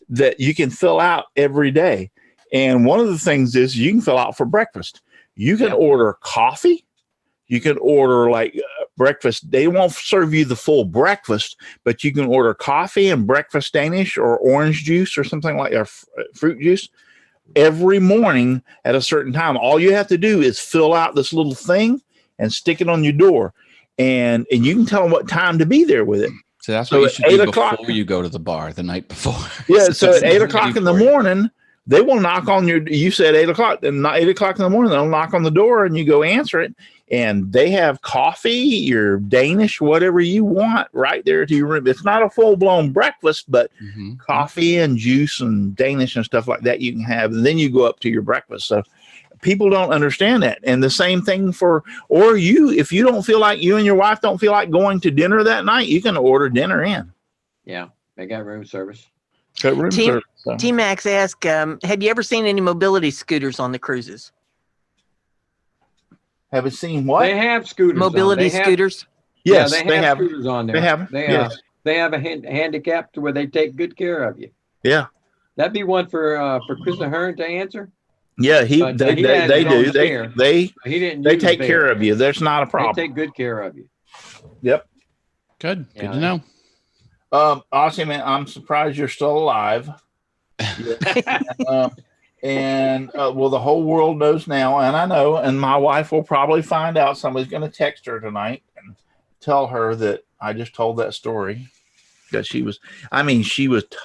that you can fill out every day. And one of the things is you can fill out for breakfast. You can order coffee. You can order like breakfast. They won't serve you the full breakfast, but you can order coffee and breakfast Danish or orange juice or something like fruit juice every morning at a certain time. All you have to do is fill out this little thing and stick it on your door. And you can tell them what time to be there with it. So that's what you should do before you go to the bar the night before. Yeah. So at 8 o'clock in the morning, they will knock on you said 8 o'clock, and 8 o'clock in the morning, they'll knock on the door and you go answer it. And they have coffee, your Danish, whatever you want right there to your room. It's not a full blown breakfast, but coffee and juice and Danish and stuff like that you can have. And then you go up to your breakfast. So people don't understand that. And the same thing if you don't feel like you and your wife don't feel like going to dinner that night, you can order dinner in. Yeah. They got room service. T-Max asked, have you ever seen any mobility scooters on the cruises? Have you seen what? They have scooters. Mobility scooters? Yes, they have scooters on there. They have a handicap to where they take good care of you. Yeah. That'd be one for Chris Ahern to answer. Yeah, they do. They take care of you. There's not a problem. They take good care of you. Yep. Good to know. Aussie, man, I'm surprised you're still alive. Well, the whole world knows now, and I know, and my wife will probably find out. Somebody's going to text her tonight and tell her that I just told that story. That she was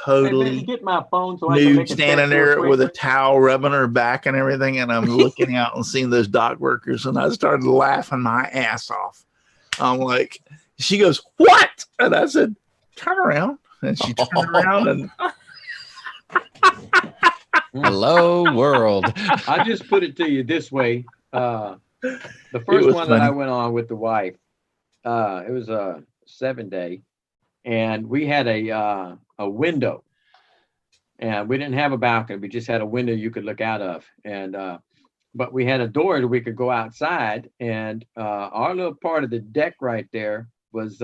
totally get my phone so nude, standing there with a towel rubbing her back and everything, and I'm looking out and seeing those dock workers, and I started laughing my ass off. I'm like, she goes, "What?" And I said, "Turn around," and she turned around and. Hello, world. I just put it to you this way. The It first was one that I funny. went on with the wife, it was a 7-day, and we had a window, and we didn't have a balcony. We just had a window you could look out of, and but we had a door that we could go outside, and our little part of the deck right there was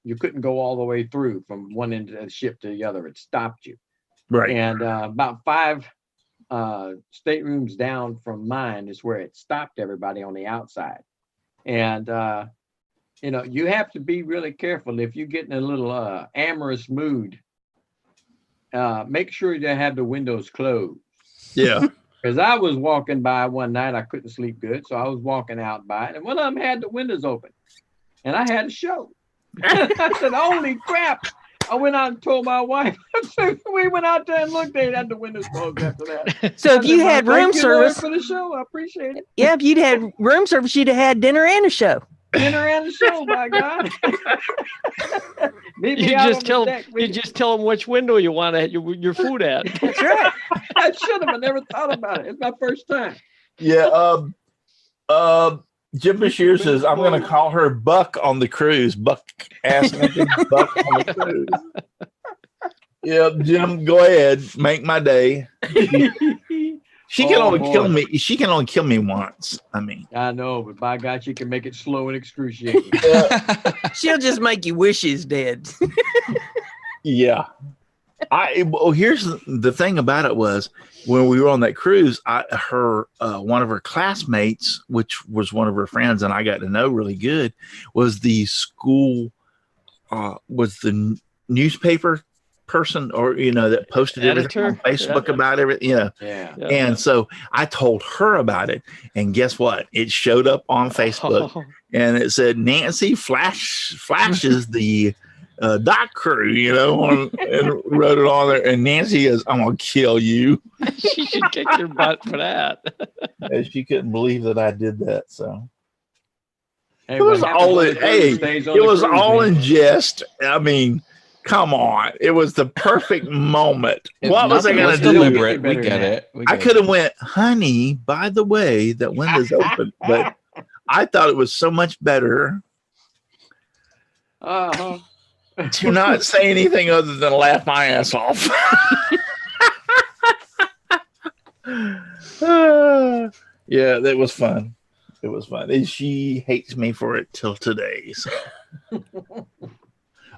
you couldn't go all the way through from one end of the ship to the other. It stopped you. Right. And about 5 staterooms down from mine is where it stopped everybody on the outside. And you know, you have to be really careful if you get in a little amorous mood. Make sure you have the windows closed. Yeah. Because I was walking by one night, I couldn't sleep good, so I was walking out by it, and one of them had the windows open, and I had a show. I said, "Holy crap!" I went out and told my wife. So we went out there and looked. They had the windows closed after that. So I if you said, had "Well, room thank you, Lord, service, for the show, I appreciate it. yeah, if you'd had room service, you'd have had dinner and a show. Dinner and the show, by God." Meet me You out just on tell the deck. you just tell them which window you want your food at. That's right. I should have. I never thought about it. It's my first time. Yeah. Jim Bashir says, I'm going to call her Buck on the cruise. Buck ass naked Buck on the cruise. Yeah, Jim, go ahead. Make my day. She can Oh, only boy. kill me. She can only kill me once. I mean, I know, but by God, you can make it slow and excruciating. She'll just make you wish he's dead. yeah. Here's the thing about it was when we were on that cruise, one of her classmates, which was one of her friends, and I got to know really good, was the school, was the newspaper person, or that posted everything on Facebook about everything. Yeah. And so I told her about it, and guess what? It showed up on Facebook, and it said Nancy flashes the dock crew, and wrote it on there. And Nancy goes, "I'm gonna kill you." She should kick your butt for that. And she couldn't believe that I did that. So Hey, it was all in jest. I mean, come on, it was the perfect moment. What was I gonna do? Deliberate. We get it. I could have went, "Honey, by the way, that window's open," but I thought it was so much better to not say anything other than laugh my ass off. Yeah, that was fun. It was fun. And she hates me for it till today. So.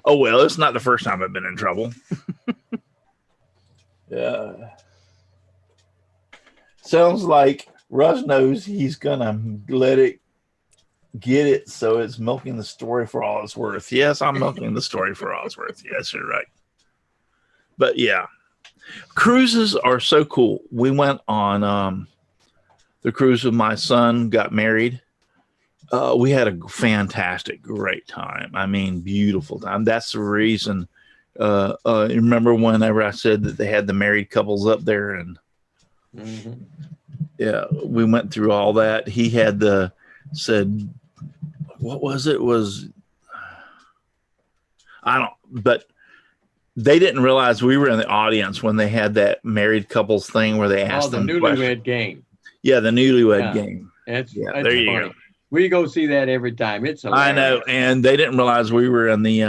Oh, well, it's not the first time I've been in trouble. Yeah. Sounds like Russ knows he's going to let it get it, so it's milking the story for all it's worth. Yes, I'm milking the story for all it's worth. Yes, you're right. But yeah, cruises are so cool. We went on the cruise with my son, got married. We had a fantastic, great time. I mean, beautiful time. That's the reason. Remember whenever I said that they had the married couples up there, and yeah, we went through all that. He had said, what was it? But they didn't realize we were in the audience when they had that married couples thing where they asked the them newlywed questions. game. Yeah, the newlywed game. That's there you funny. go. We go see that every time. It's hilarious. I know, and they didn't realize we were in the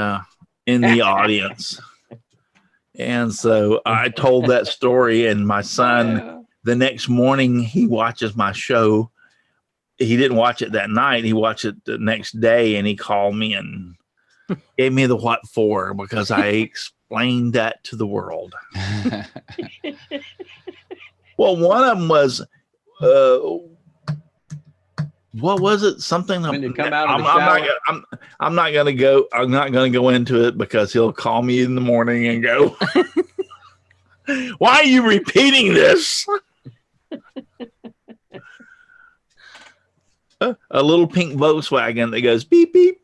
audience. And so I told that story, and my son, the next morning, he watches my show. He didn't watch it that night. He watched it the next day, and he called me and gave me the what for, because I explained that to the world. Well, one of them was, what was it? Something. When you come out of the shower. I'm not going to go into it because he'll call me in the morning and go, "Why are you repeating this?" A little pink Volkswagen that goes beep beep.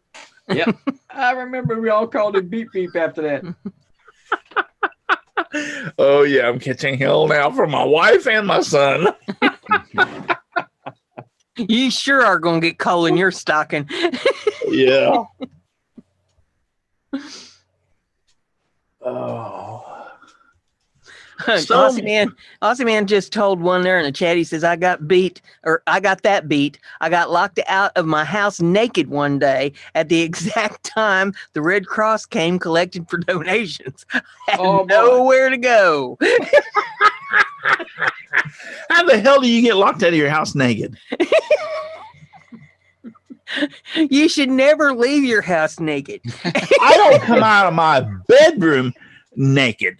Yep. I remember we all called it beep beep after that. Oh yeah, I'm catching hell now from my wife and my son. You sure are going to get coal in your stocking. Yeah. Oh. So- Aussie man just told one there in the chat. He says, I got that beat. I got locked out of my house naked one day at the exact time the Red Cross came collecting for donations. I had Oh, boy. nowhere to go. How the hell do you get locked out of your house naked? You should never leave your house naked. I don't come out of my bedroom naked.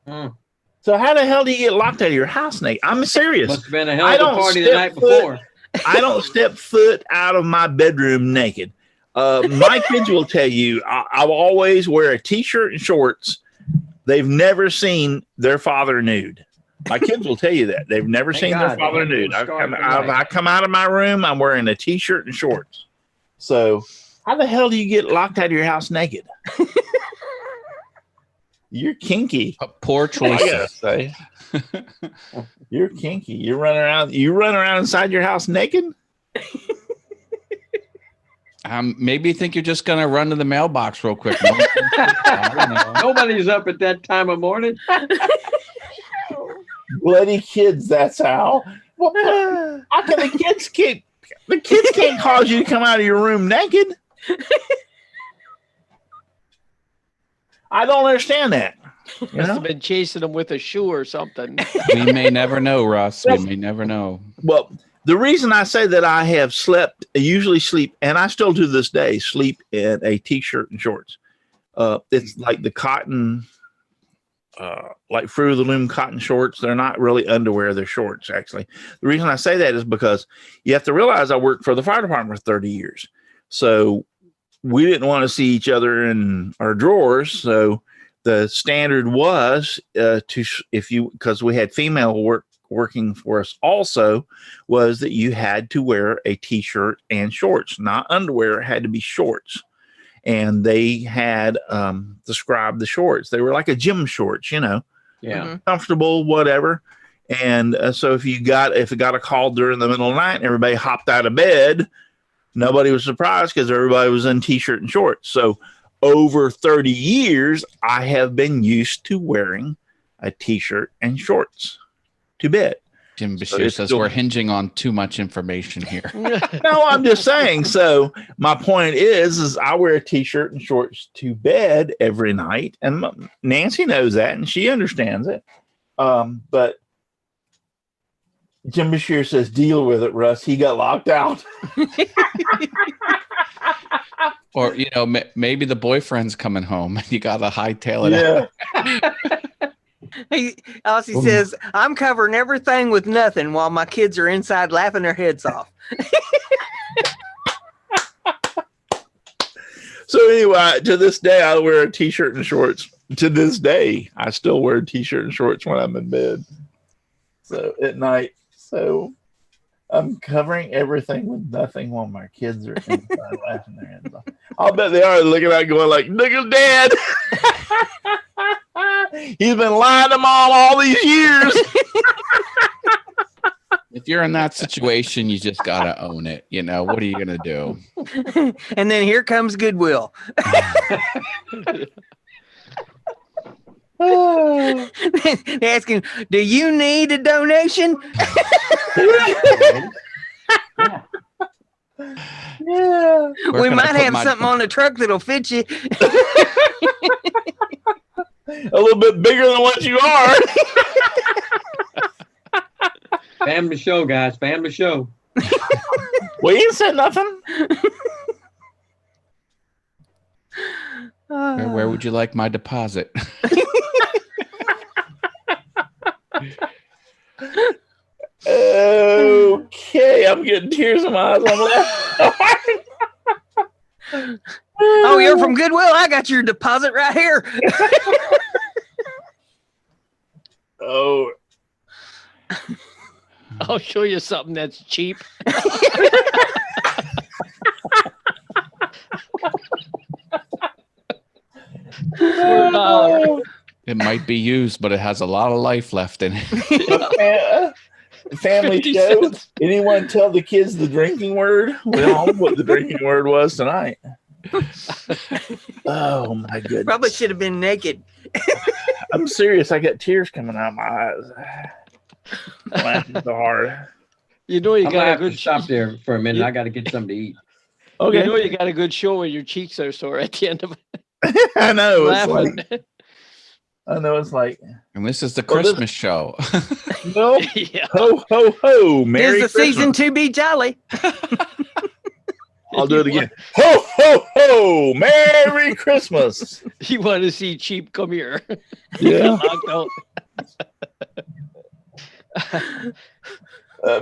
Mm. So how the hell do you get locked out of your house naked? I'm serious. Must have been a hell I of a don't party the step night foot- before. I don't step foot out of my bedroom naked. My kids will tell you I will always wear a t-shirt and shorts. They've never seen their father nude. My kids will tell you that. They've never Thank seen God their they father have no nude. scarf tonight. I come out of my room, I'm wearing a t-shirt and shorts. So how the hell do you get locked out of your house naked? You're kinky. Poor I choice. gotta say. You're kinky. You run around inside your house naked? Maybe you think you're just gonna run to the mailbox real quick. I don't know. Nobody's up at that time of morning. Bloody kids, that's how. How can the kids can't cause you to come out of your room naked? I don't understand that. You Must know? have been chasing them with a shoe or something. We may never know, Russ. We may never know. Well, the reason I say that I have usually sleep, and I still to this day sleep in a t-shirt and shorts. It's like the cotton, like Fruit of the Loom cotton shorts. They're not really underwear; they're shorts. Actually, the reason I say that is because you have to realize I worked for the fire department for 30 years, so we didn't want to see each other in our drawers. So the standard was because we had female working for us also, was that you had to wear a t-shirt and shorts, not underwear. It had to be shorts. And they had described the shorts. They were like a gym shorts, Yeah. comfortable, whatever. And so if it got a call during the middle of the night and everybody hopped out of bed, nobody was surprised because everybody was in t-shirt and shorts. So over 30 years, I have been used to wearing a t-shirt and shorts to bed. Jim So Bashir it's says still- we're hinging on too much information here. No, I'm just saying. So my point is I wear a t-shirt and shorts to bed every night, and Nancy knows that, and she understands it. But Jim Bashir says, "Deal with it, Russ. He got locked out." Or, maybe the boyfriend's coming home and you got to hightail it out. He Aussie says, I'm covering everything with nothing while my kids are inside laughing their heads off. So anyway, to this day, I wear a t-shirt and shorts. To this day, I still wear a t-shirt and shorts when I'm in bed. So at night, I'm covering everything with nothing while my kids are inside laughing their heads off. I'll bet they are looking out going like, look at Dad. He's been lying to Mom all these years. If you're in that situation, you just got to own it. What are you going to do? And then here comes Goodwill. They asking, do you need a donation? Yeah. Where We can I might put have my- something on the truck that'll fit you. A little bit bigger than what you are. Family show, guys. Family show. Well, you said nothing. Where would you like my deposit? Okay, I'm getting tears in my eyes. I'm laughing. Oh, you're from Goodwill? I got your deposit right here. Oh, I'll show you something that's cheap. $4. It might be used, but it has a lot of life left in it. Family 50 show. cents. Anyone tell the kids the drinking word? We all know what the drinking word was tonight. Oh my goodness. Probably should have been naked. I'm serious. I got tears coming out of my eyes. I'm laughing so hard. You know you I'm got gonna a have to good stop there for a minute. You- I got to get something to eat. Okay. You know you got a good show when your cheeks are sore at the end of it. I know. It's Laughing. like, I know. It's like, And this is the Well, this- Christmas show. no, Yeah. ho, ho, ho. Merry Is the season Christmas. to be jolly? I'll do it again. Ho, ho, ho. Merry Christmas. You want to see Cheap come here. Yeah. Locked out.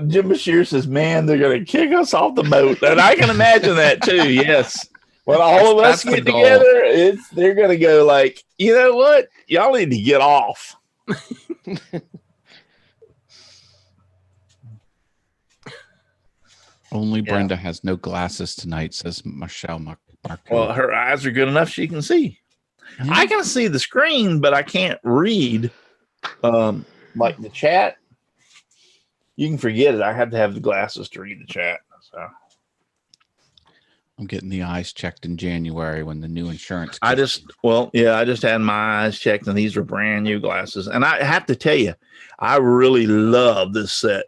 Jim Bashir says, man, they're going to kick us off the boat. And I can imagine that too. Yes. When all of us That's the get goal. together, they're going to go like, you know what? Y'all need to get off. Only Yeah. Brenda has no glasses tonight, says Michelle Marco. Well, her eyes are good enough she can see. Yeah. I can see the screen, but I can't read like the chat. You can forget it. I have to have the glasses to read the chat. So I'm getting the eyes checked in January when the new insurance. I kicks just had my eyes checked, and these are brand new glasses. And I have to tell you, I really love this set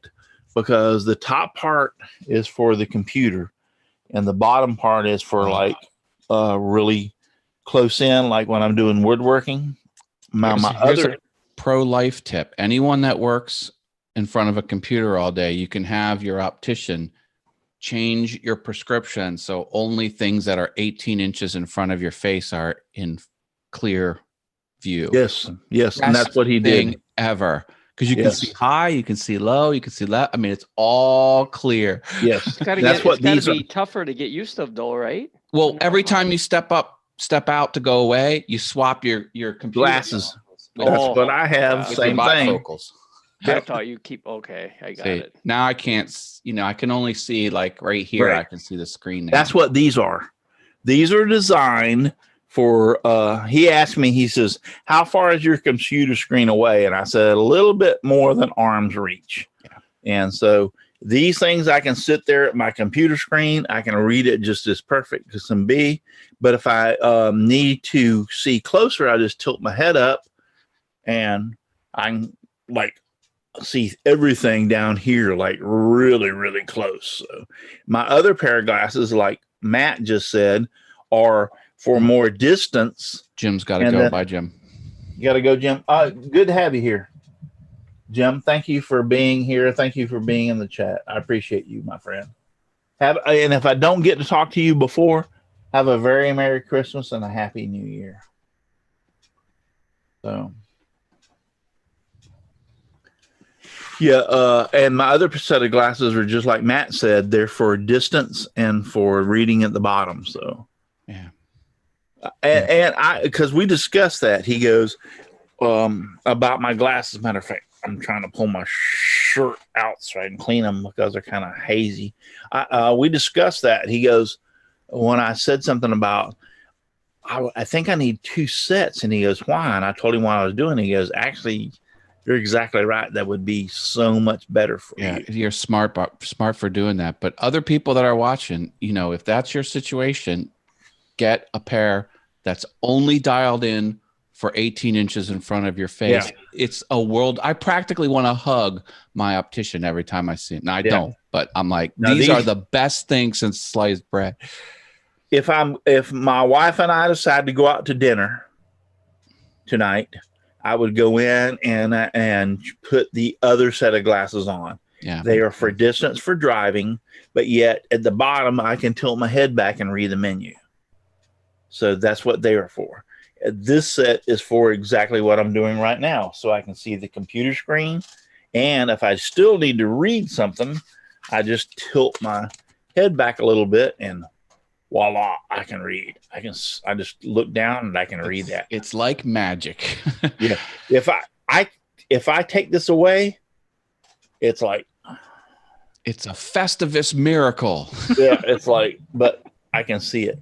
because the top part is for the computer, and the bottom part is for like really close in, like when I'm doing woodworking. Here's My a other pro life tip. Anyone that works in front of a computer all day, you can have your optician change your prescription so only things that are 18 inches in front of your face are in clear view. yes, and that's Best what he thing did. ever, because you can Yes. see high, you can see low, you can see left. I mean, it's all clear. Yes, It's gotta that's what these are. be tougher to get used to, though, right? Well, every time you step out to go away, you swap your computer Glasses. with- That's Oh, what I have. with Same your thing. bifocals. I Yep. thought you keep okay. I got See, it. now I can't, I can only see like right here. Right. I can see the screen now. That's what these are. These are designed for he asked me, he says, how far is your computer screen away? And I said a little bit more than arm's reach. Yeah. And so these things, I can sit there at my computer screen, I can read it just as perfect as can be. But if I need to see closer, I just tilt my head up and I can like see everything down here like really, really close. So my other pair of glasses, like Matt just said, are for more distance. Jim's got to And go. then- Bye, Jim. You got to go, Jim. Good to have you here, Jim. Thank you for being here. Thank you for being in the chat. I appreciate you, my friend. And if I don't get to talk to you before, have a very Merry Christmas and a Happy New Year. So, yeah. And my other set of glasses are just like Matt said, they're for distance and for reading at the bottom. So, Yeah. and I, because we discussed that, he goes about my glasses. Matter of fact, I'm trying to pull my shirt out so I can clean them because they're kind of hazy. We discussed that. He goes, when I said something about, I think I need 2 sets, and he goes, why? And I told him what I was doing. He goes, actually, you're exactly right. That would be so much better for Yeah, you. you're smart for doing that. But other people that are watching, if that's your situation, get a pair that's only dialed in for 18 inches in front of your face. Yeah. It's a world. I practically want to hug my optician every time I see it. Now I don't, but I'm like, Now, these are the best things since sliced bread. If my wife and I decide to go out to dinner tonight, I would go in and put the other set of glasses on. Yeah. They are for distance for driving, but yet at the bottom I can tilt my head back and read the menu. So that's what they are for. This set is for exactly what I'm doing right now. So I can see the computer screen. And if I still need to read something, I just tilt my head back a little bit and voila, I can read. I just look down and I can read that. It's like magic. Yeah. If I take this away, it's like, It's a Festivus miracle. yeah, it's like, but I can see it.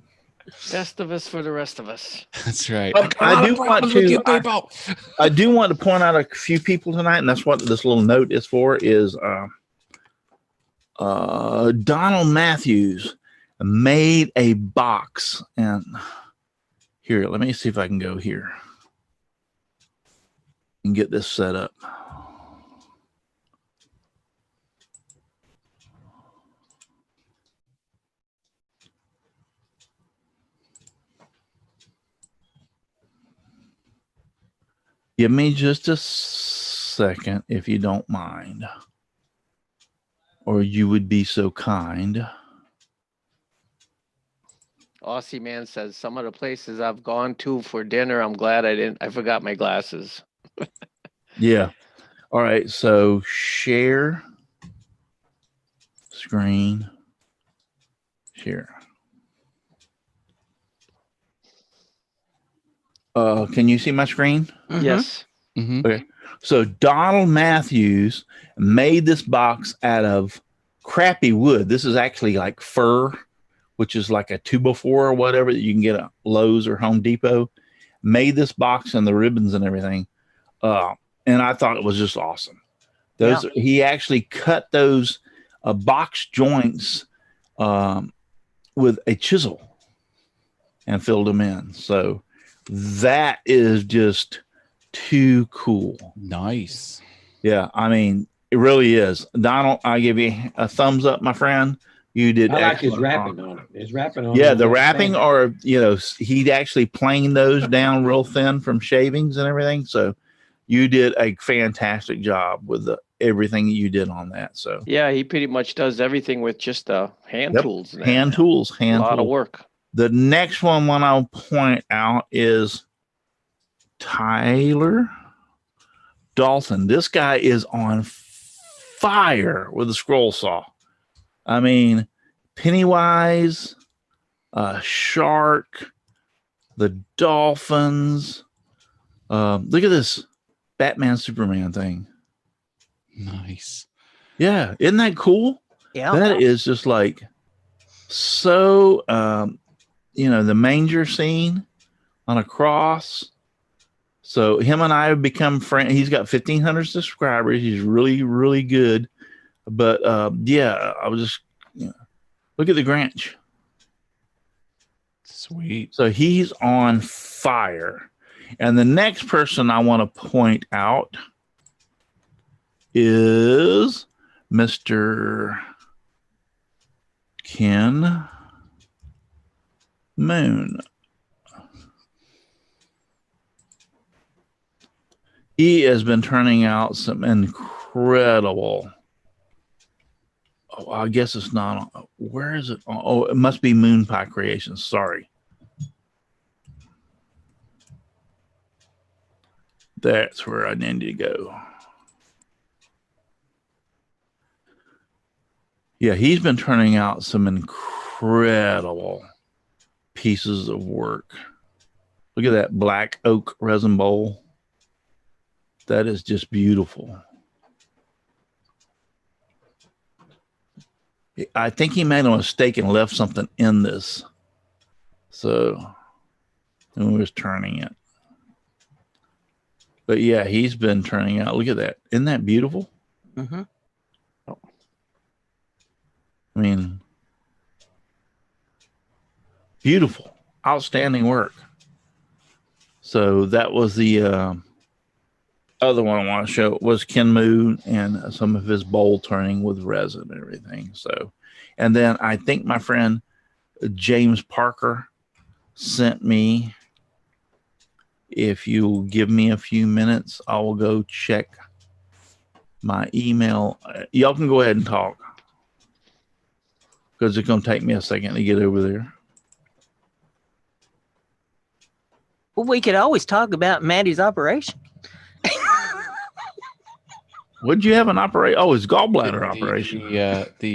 Festivus for the rest of us. That's right. I do want to. people. I do want to point out a few people tonight, and that's what this little note is for. Is Donald Matthews made a box, and here, let me see if I can go here. and get this set up. Give me just a second, if you don't mind, or you would be so kind. Aussie Man says some of the places I've gone to for dinner, I'm glad I forgot my glasses. Yeah. All right. So share screen, share. Can you see my screen? Mhm. Yes. Mhm. Okay. So Donald Matthews made this box out of crappy wood. This is actually like fir, which is like a 2x4 or whatever that you can get at Lowe's or Home Depot. Made this box and the ribbons and everything. And I thought it was just awesome. He actually cut those box joints with a chisel and filled them in. So that is just too cool. Nice. Yeah, I mean, it really is. Donald, I give you a thumbs up, my friend. You did I like his excellent. wrapping on it. His wrapping on it. Yeah, is the wrapping, outstanding. or he'd actually planed those down real thin from shavings and everything. So you did a fantastic job with everything you did on that. So Yeah, he pretty much does everything with just hand Yep. tools. and hand that. tools, A lot of work. The next one I'll point out is Tyler Daulton. This guy is on fire with a scroll saw. I mean, Pennywise, Shark, the Dolphins. Look at this Batman Superman thing. Nice. Yeah, isn't that cool? Yeah. That is just like so. The manger scene on a cross. So him and I have become friends. He's got 1,500 subscribers. He's really, really good. But yeah, I was just look at the Grinch. Sweet. So he's on fire. And the next person I want to point out is Mr. Ken Moon. He has been turning out some incredible. Oh, I guess it's not. Where is it? Oh, it must be Moon Pie Creations. Sorry. That's where I need to go. Yeah, he's been turning out some incredible pieces of work. Look at that black oak resin bowl. That is just beautiful. I think he made a mistake and left something in this. So he was turning it. But yeah, he's been turning out. Look at that. Isn't that beautiful? Mm-hmm. I mean, beautiful, outstanding work. So that was the other one I want to show was Ken Moon and some of his bowl turning with resin and everything. So, and then I think my friend James Parker sent me. If you'll give me a few minutes, I will go check my email. Y'all can go ahead and talk because it's going to take me a second to get over there. Well, we could always talk about Maddie's operation. Would you have an operation? Oh, it's gallbladder operation.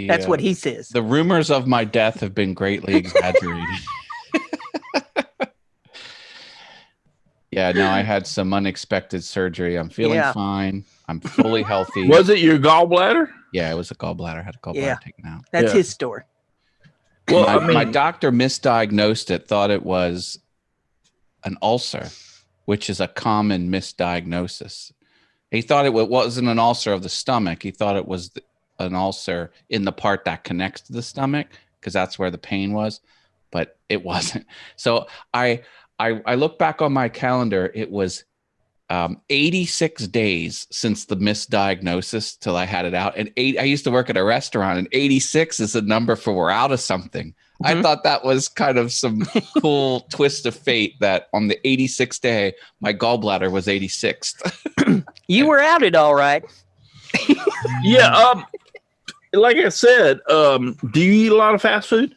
That's what he says. The rumors of my death have been greatly exaggerated. Yeah, no, I had some unexpected surgery. I'm feeling fine. I'm fully healthy. Was it your gallbladder? Yeah, it was a gallbladder. I had a gallbladder taken out. That's his story. Well, my doctor misdiagnosed it, thought it was an ulcer, which is a common misdiagnosis. He thought it wasn't an ulcer of the stomach. He thought it was an ulcer in the part that connects to the stomach because that's where the pain was, but it wasn't. So I look back on my calendar. It was 86 days since the misdiagnosis till I had it out. And I used to work at a restaurant, and 86 is a number for we're out of something. I thought that was kind of some cool twist of fate that on the 86th day, my gallbladder was 86th. You were out it all right. Yeah. Like I said, do you eat a lot of fast food?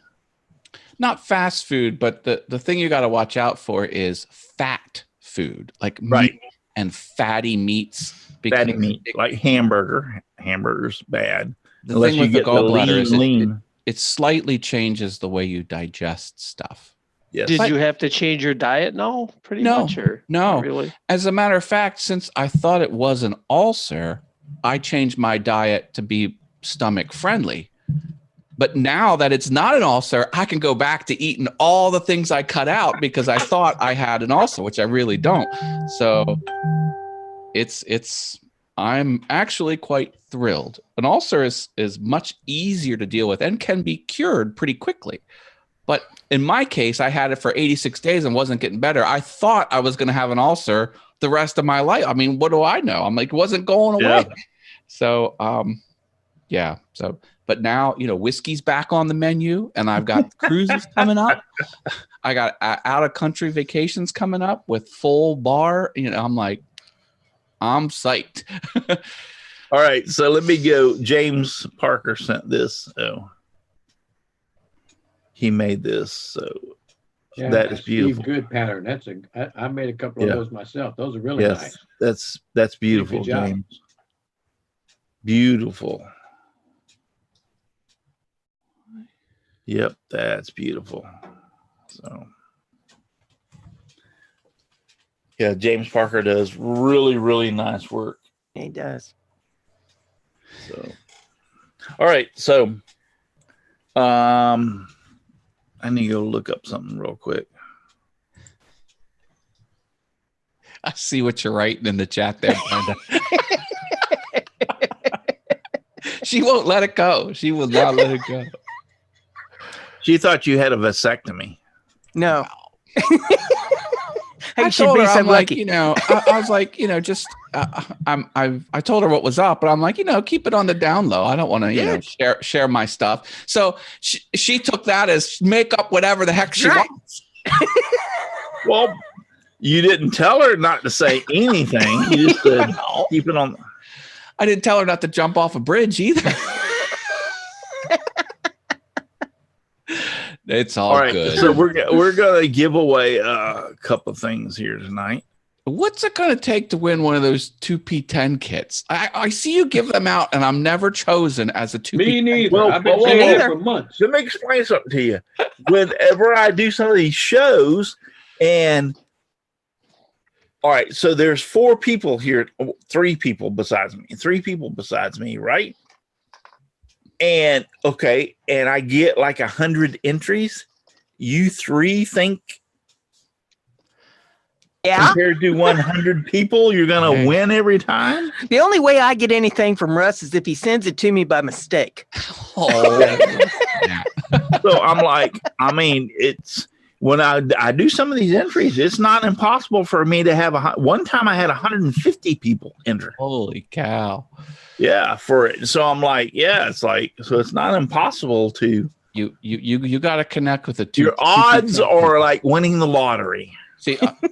Not fast food, but the thing you got to watch out for is fat food, like Right. meat and fatty meats. Fatty meat, like hamburgers, bad. The Unless thing you with the get the gallbladder is lean. it slightly changes the way you digest stuff. Yes. Did you have to change your diet now? Pretty No, much, or no. not really? As a matter of fact, since I thought it was an ulcer, I changed my diet to be stomach friendly. But now that it's not an ulcer, I can go back to eating all the things I cut out because I thought I had an ulcer, which I really don't. So I'm actually quite thrilled. An ulcer is much easier to deal with and can be cured pretty quickly. But in my case, I had it for 86 days and wasn't getting better. I thought I was going to have an ulcer the rest of my life. I mean, what do I know? I'm like, it wasn't going away. Yeah. So, yeah. So, but now, whiskey's back on the menu, and I've got cruises coming up. I got out of country vacations coming up with full bar. I'm like, I'm psyched. All right, so let me go. James Parker sent this. Oh, he made this. So Yeah, that is Steve beautiful. Good pattern. I made a couple of those myself. Those are really Yes, nice. that's beautiful, Good job. James. Beautiful. Yep, that's beautiful. So, yeah, James Parker does really, really nice work. He does. So, all right. So, I need to go look up something real quick. I see what you're writing in the chat there, Brenda. She won't let it go. She will not let it go. She thought you had a vasectomy. No. I Hey, she'd told be her, so I'm like, lucky. I was like, just, I told her what was up, but I'm like, keep it on the down low. I don't want to, share my stuff. So she took that as make up whatever the heck she Right. wants. Well, you didn't tell her not to say anything. You just said keep it on. I didn't tell her not to jump off a bridge either. It's all right, good. so we're gonna give away a couple of things here tonight. What's it going to take to win one of those 2P10 kits? I see you give them out, and I'm never chosen as a 2P10. Me neither. Well, I've been well, saying well, that for months. Let me explain something to you. Whenever I do some of these shows, and all right, so there's 4 people here, 3 people besides me, right? And okay, and I get like 100 entries. You 3 think Yeah. compared to 100 people, you're gonna win every time? The only way I get anything from Russ is if he sends it to me by mistake. Oh, So I'm like, I mean, it's when I do some of these entries, it's not impossible for me to have one time I had 150 people enter. holy cow. Yeah, for it. So I'm like, yeah, it's like, so it's not impossible to. You got to connect with the 2. Your odds are like winning the lottery.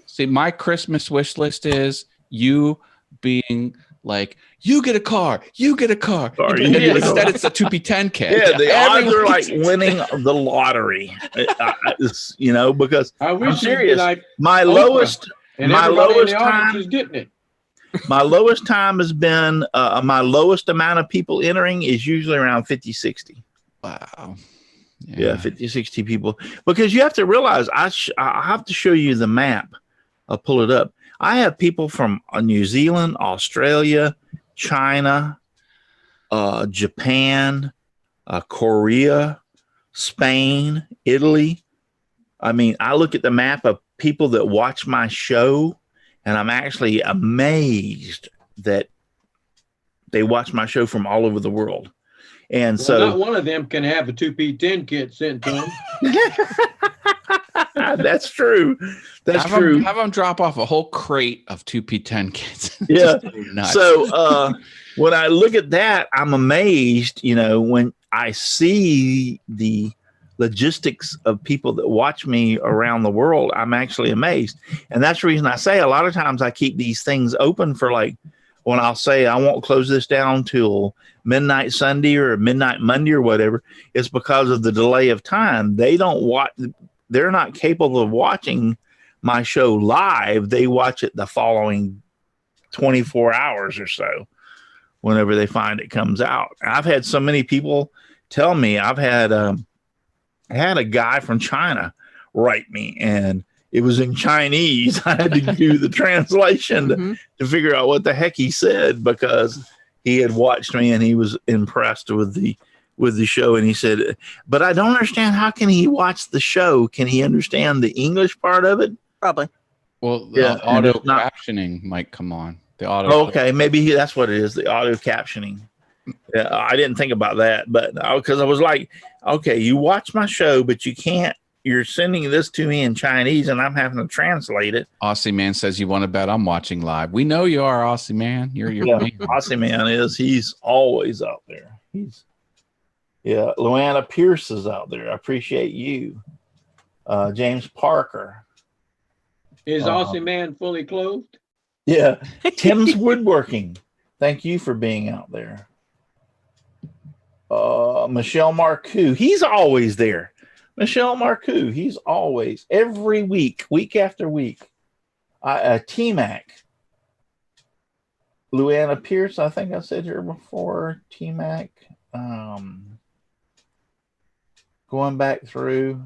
See, my Christmas wish list is you being like, you get a car. Or And you get a instead, car. it's a 2P10 kit. Yeah, the odds are Everyone like gets- winning the lottery. Because I wish I'm you'd be serious. like, My Oprah. lowest, and my everybody in lowest the audience time, is getting it. my lowest time has been my lowest amount of people entering is usually around 50, 60. Wow. Yeah, 50, 60 people. Because you have to realize, I have to show you the map. I'll pull it up. I have people from New Zealand, Australia, China, Japan, Korea, Spain, Italy. I mean, I look at the map of people that watch my show, and I'm actually amazed that they watch my show from all over the world. And Well, so not one of them can have a 2P10 kit sent to them. That's true. That's true. Have them drop off a whole crate of 2P10 kits. Yeah. Nuts. So when I look at that, I'm amazed, when I see the logistics of people that watch me around the world, I'm actually amazed. And that's the reason I say a lot of times I keep these things open for, like, when I'll say I won't close this down till midnight Sunday or midnight Monday or whatever, it's because of the delay of time. They're not capable of watching my show live. They watch it the following 24 hours or so whenever they find it comes out. I've had so many people tell me. I had a guy from China write me, and it was in Chinese. I had to do the translation to figure out what the heck he said, because he had watched me and he was impressed with the show. And he said, but I don't understand. How can he watch the show? Can he understand the English part of it? Probably. Well, the auto captioning might come on. The auto. Okay, maybe that's what it is. The auto captioning. Yeah, I didn't think about that, but because I was like, okay, you watch my show, but you can't. You're sending this to me in Chinese, and I'm having to translate it. Aussie Man says you want to bet I'm watching live. We know you are, Aussie Man. You're Aussie Man he's always out there. Luana Pierce is out there. I appreciate you. James Parker. Is Aussie Man fully clothed? Yeah. Tim's Woodworking. Thank you for being out there. Michelle Marcoux. He's always there. Michelle Marcoux. He's always, every week after week. T-Mac. Luana Pierce, I think I said her before. T-Mac. Going back through.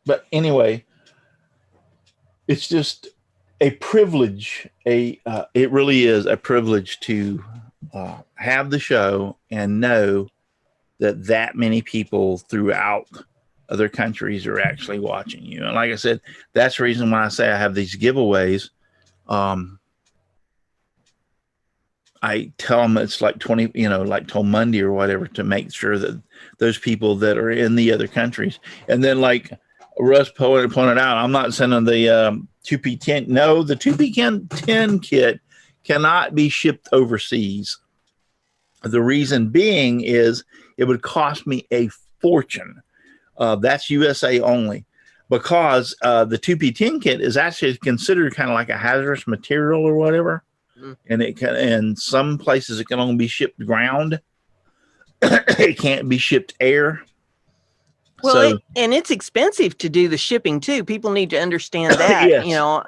But anyway, it's just a privilege. It really is a privilege to have the show and know that many people throughout other countries are actually watching you. And like I said, that's the reason why I say I have these giveaways. I tell them it's like 20, like till Monday or whatever, to make sure that those people that are in the other countries. And then, like Russ pointed out, I'm not sending the 2P10. No, the 2P10 kit cannot be shipped overseas. The reason being is it would cost me a fortune. That's USA only, because the 2P10 kit is actually considered kind of like a hazardous material or whatever. And it can, in some places, it can only be shipped ground. It can't be shipped air. Well, and it's expensive to do the shipping too. People need to understand that. Yes.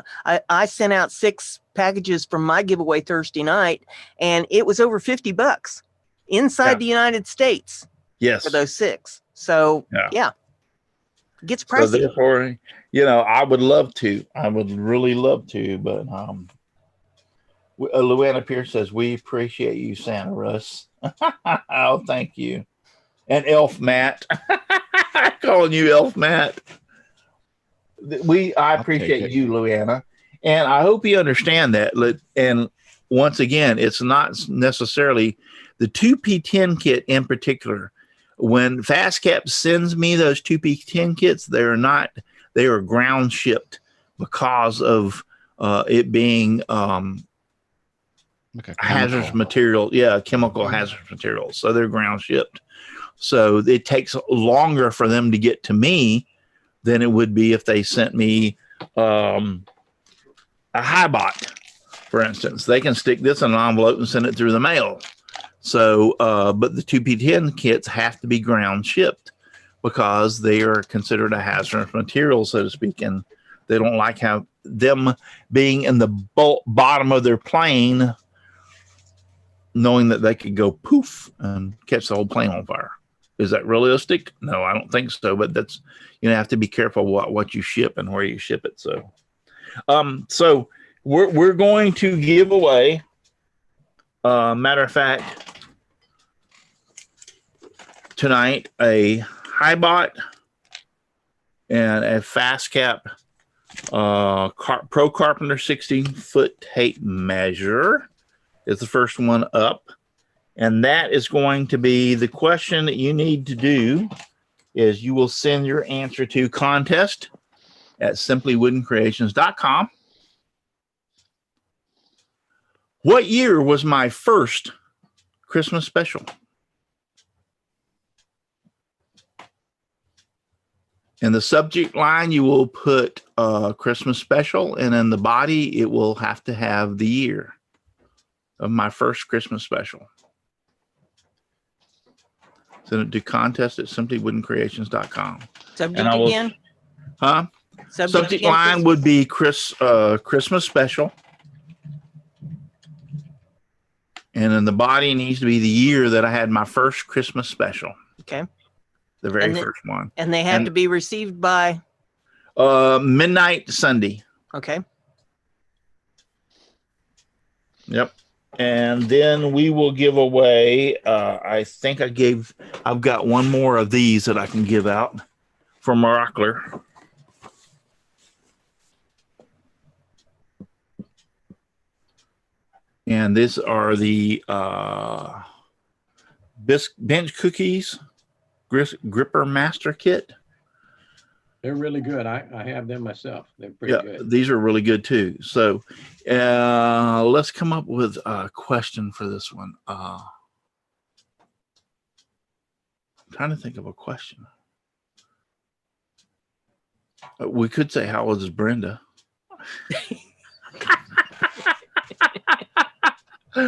I sent out 6 packages from my giveaway Thursday night, and it was over $50 inside the United States. Yes, for those 6. So it gets pricey. So therefore, I would love to. I would really love to, but Luana Pierce says, we appreciate you, Santa Russ. Oh, thank you. And Elf Matt. I'm calling you Elf Matt. I appreciate you, Luana. And I hope you understand that. And once again, it's not necessarily the 2P10 kit in particular. When FastCap sends me those 2P10 kits, they are ground shipped because of it being hazardous material. Yeah, chemical hazardous materials. So they're ground shipped. So it takes longer for them to get to me than it would be if they sent me a Highbot, for instance. They can stick this in an envelope and send it through the mail. So, but the 2P10 kits have to be ground shipped because they are considered a hazardous material, so to speak, and they don't like them being in the bottom of their plane, knowing that they could go poof and catch the whole plane on fire. Is that realistic? No, I don't think so. But that's, have to be careful what you ship and where you ship it. So, so we're going to give away. Matter of fact, tonight a Highbot and a FastCap Pro Carpenter 16-foot tape measure is the first one up. And that is going to be the question that you need to do is you will send your answer to contest at simplywoodencreations.com. What year was my first Christmas special? In the subject line, you will put Christmas special, and in the body, it will have to have the year of my first Christmas special. Send it to contest at simplywoodencreations.com. Subject again? Huh? Subject again, line would be Christmas special. And then the body needs to be the year that I had my first Christmas special. Okay. The very first one. And they have to be received by? Midnight Sunday. Okay. Yep. And then we will give away, I think I've got one more of these that I can give out from Rockler. And these are the bench cookies gripper master kit. They're really good. I have them myself. They're pretty good. These are really good too. So let's come up with a question for this one. I'm trying to think of a question. We could say, how old is Brenda? We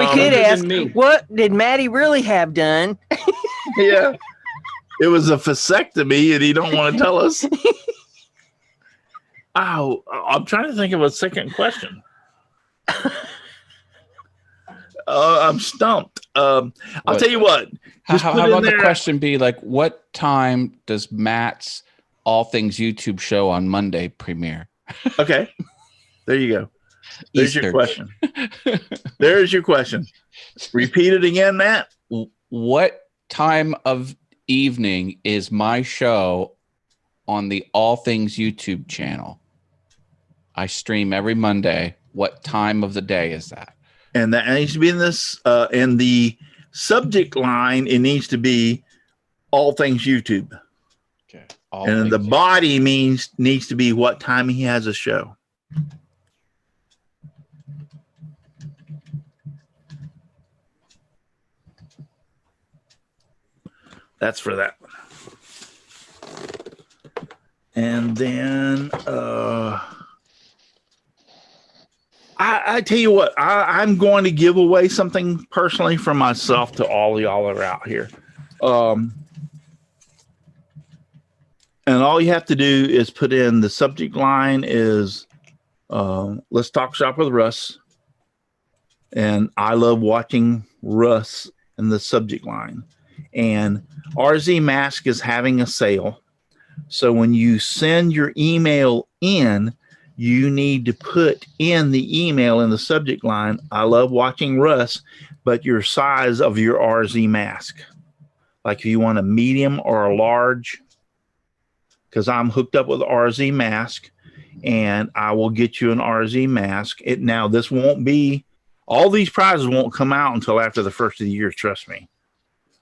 could ask, what did Maddie really have done? Yeah. It was a vasectomy, and he don't want to tell us. Oh, I'm trying to think of a second question. I'm stumped. I'll tell you what. How about the question be like, what time does Matt's All Things YouTube show on Monday premiere? Okay. There you go. There's your question. There's your question. Repeat it again, Matt. What time of evening is my show on the All Things YouTube channel? I stream every Monday. What time of the day is that? And that needs to be in this in the subject line. It needs to be All Things YouTube. Okay. And the body needs to be what time he has a show. That's for that. And then I tell you what, I'm going to give away something personally from myself to all of y'all that are out here. And all you have to do is put in the subject line is Let's Talk Shop with Russ. And I love watching Russ in the subject line. And RZ Mask is having a sale. So when you send your email in, you need to put in the email in the subject line, I love watching Russ, but your size of your RZ mask. Like if you want a medium or a large, because I'm hooked up with RZ Mask, and I will get you an RZ mask. Now, this won't be, all these prizes won't come out until after the first of the year, trust me.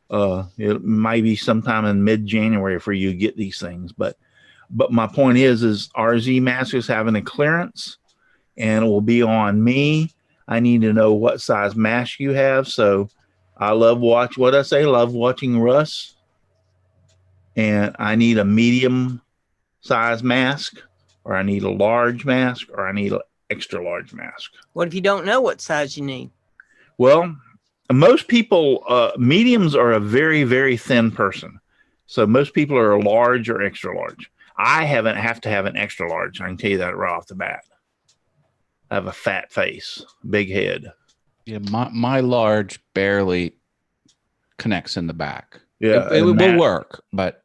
It might be sometime in mid-January for you to get these things, but my point is RZ Mask is having a clearance, and it will be on me. I need to know what size mask you have. So I love watching Russ, and I need a medium size mask, or I need a large mask, or I need an extra large mask. What if you don't know what size you need? Well, most people, mediums are a very, very thin person. So most people are large or extra large. I have to have an extra large. I can tell you that right off the bat. I have a fat face, big head. Yeah, my large barely connects in the back. Yeah, it will work, but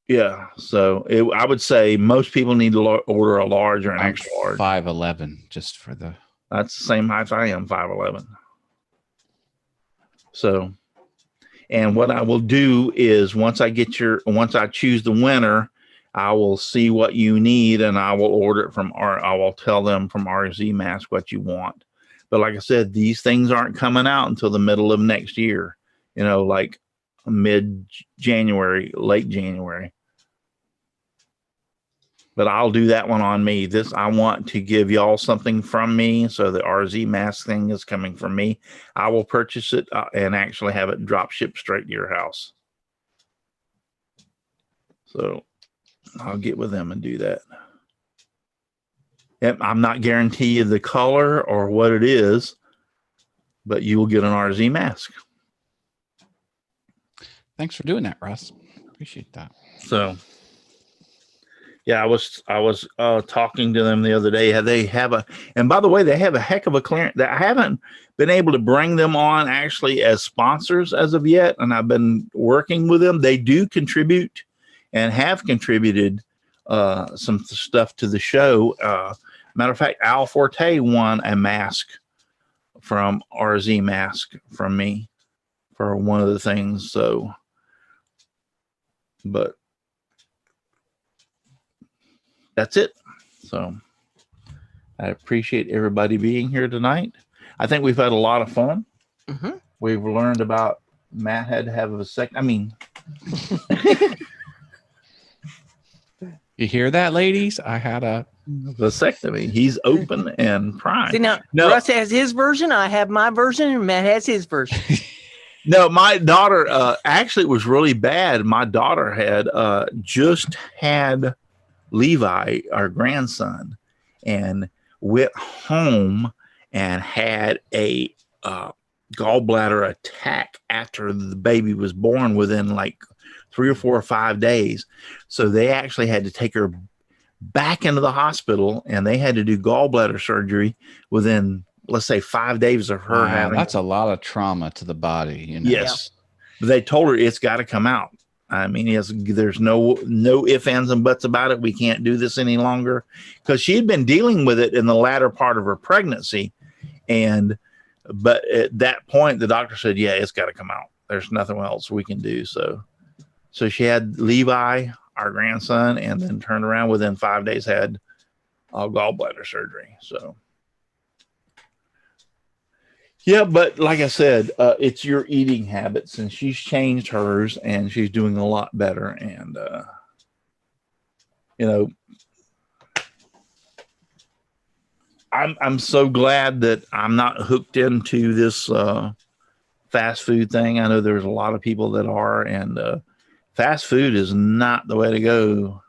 yeah. So I would say most people need to order a large or an extra large. 5'11", just for the. That's the same height I am, 5'11". So, and what I will do is once I choose the winner, I will see what you need, and I will order it I will tell them from RZ Mask what you want. But like I said, these things aren't coming out until the middle of next year. You know, like mid-January, late January. But I'll do that one on me. I want to give y'all something from me. So the RZ mask thing is coming from me. I will purchase it and actually have it drop shipped straight to your house. So I'll get with them and do that. Yep, I'm not guaranteeing you the color or what it is, but you will get an RZ mask. Thanks for doing that, Russ. Appreciate that. So, yeah, I was talking to them the other day. And by the way, they have a heck of a clearance. I haven't been able to bring them on actually as sponsors as of yet, and I've been working with them. They do contribute and have contributed some stuff to the show. Matter of fact, Al Forte won a mask from RZ Mask from me for one of the things. So, but that's it. So I appreciate everybody being here tonight. I think we've had a lot of fun. Mm-hmm. We've learned about Matt had to have a second. I mean, you hear that, ladies? I had a vasectomy. He's open and prime. See, now Russ has his version. I have my version, and Matt has his version. No, my daughter actually was really bad. My daughter had just had Levi, our grandson, and went home and had a gallbladder attack after the baby was born within like 3 or 4 or 5 days. So they actually had to take her back into the hospital, and they had to do gallbladder surgery within, let's say, 5 days of her having. That's a lot of trauma to the body. You know? Yes. Yeah. They told her it's got to come out. I mean, there's no ifs, ands, and buts about it. We can't do this any longer, because she had been dealing with it in the latter part of her pregnancy. But at that point, the doctor said, yeah, it's got to come out. There's nothing else we can do. So she had Levi, our grandson, and then turned around within 5 days, had gallbladder surgery. So, yeah, but like I said, it's your eating habits, and she's changed hers, and she's doing a lot better. And, I'm so glad that I'm not hooked into this fast food thing. I know there's a lot of people that are, and fast food is not the way to go.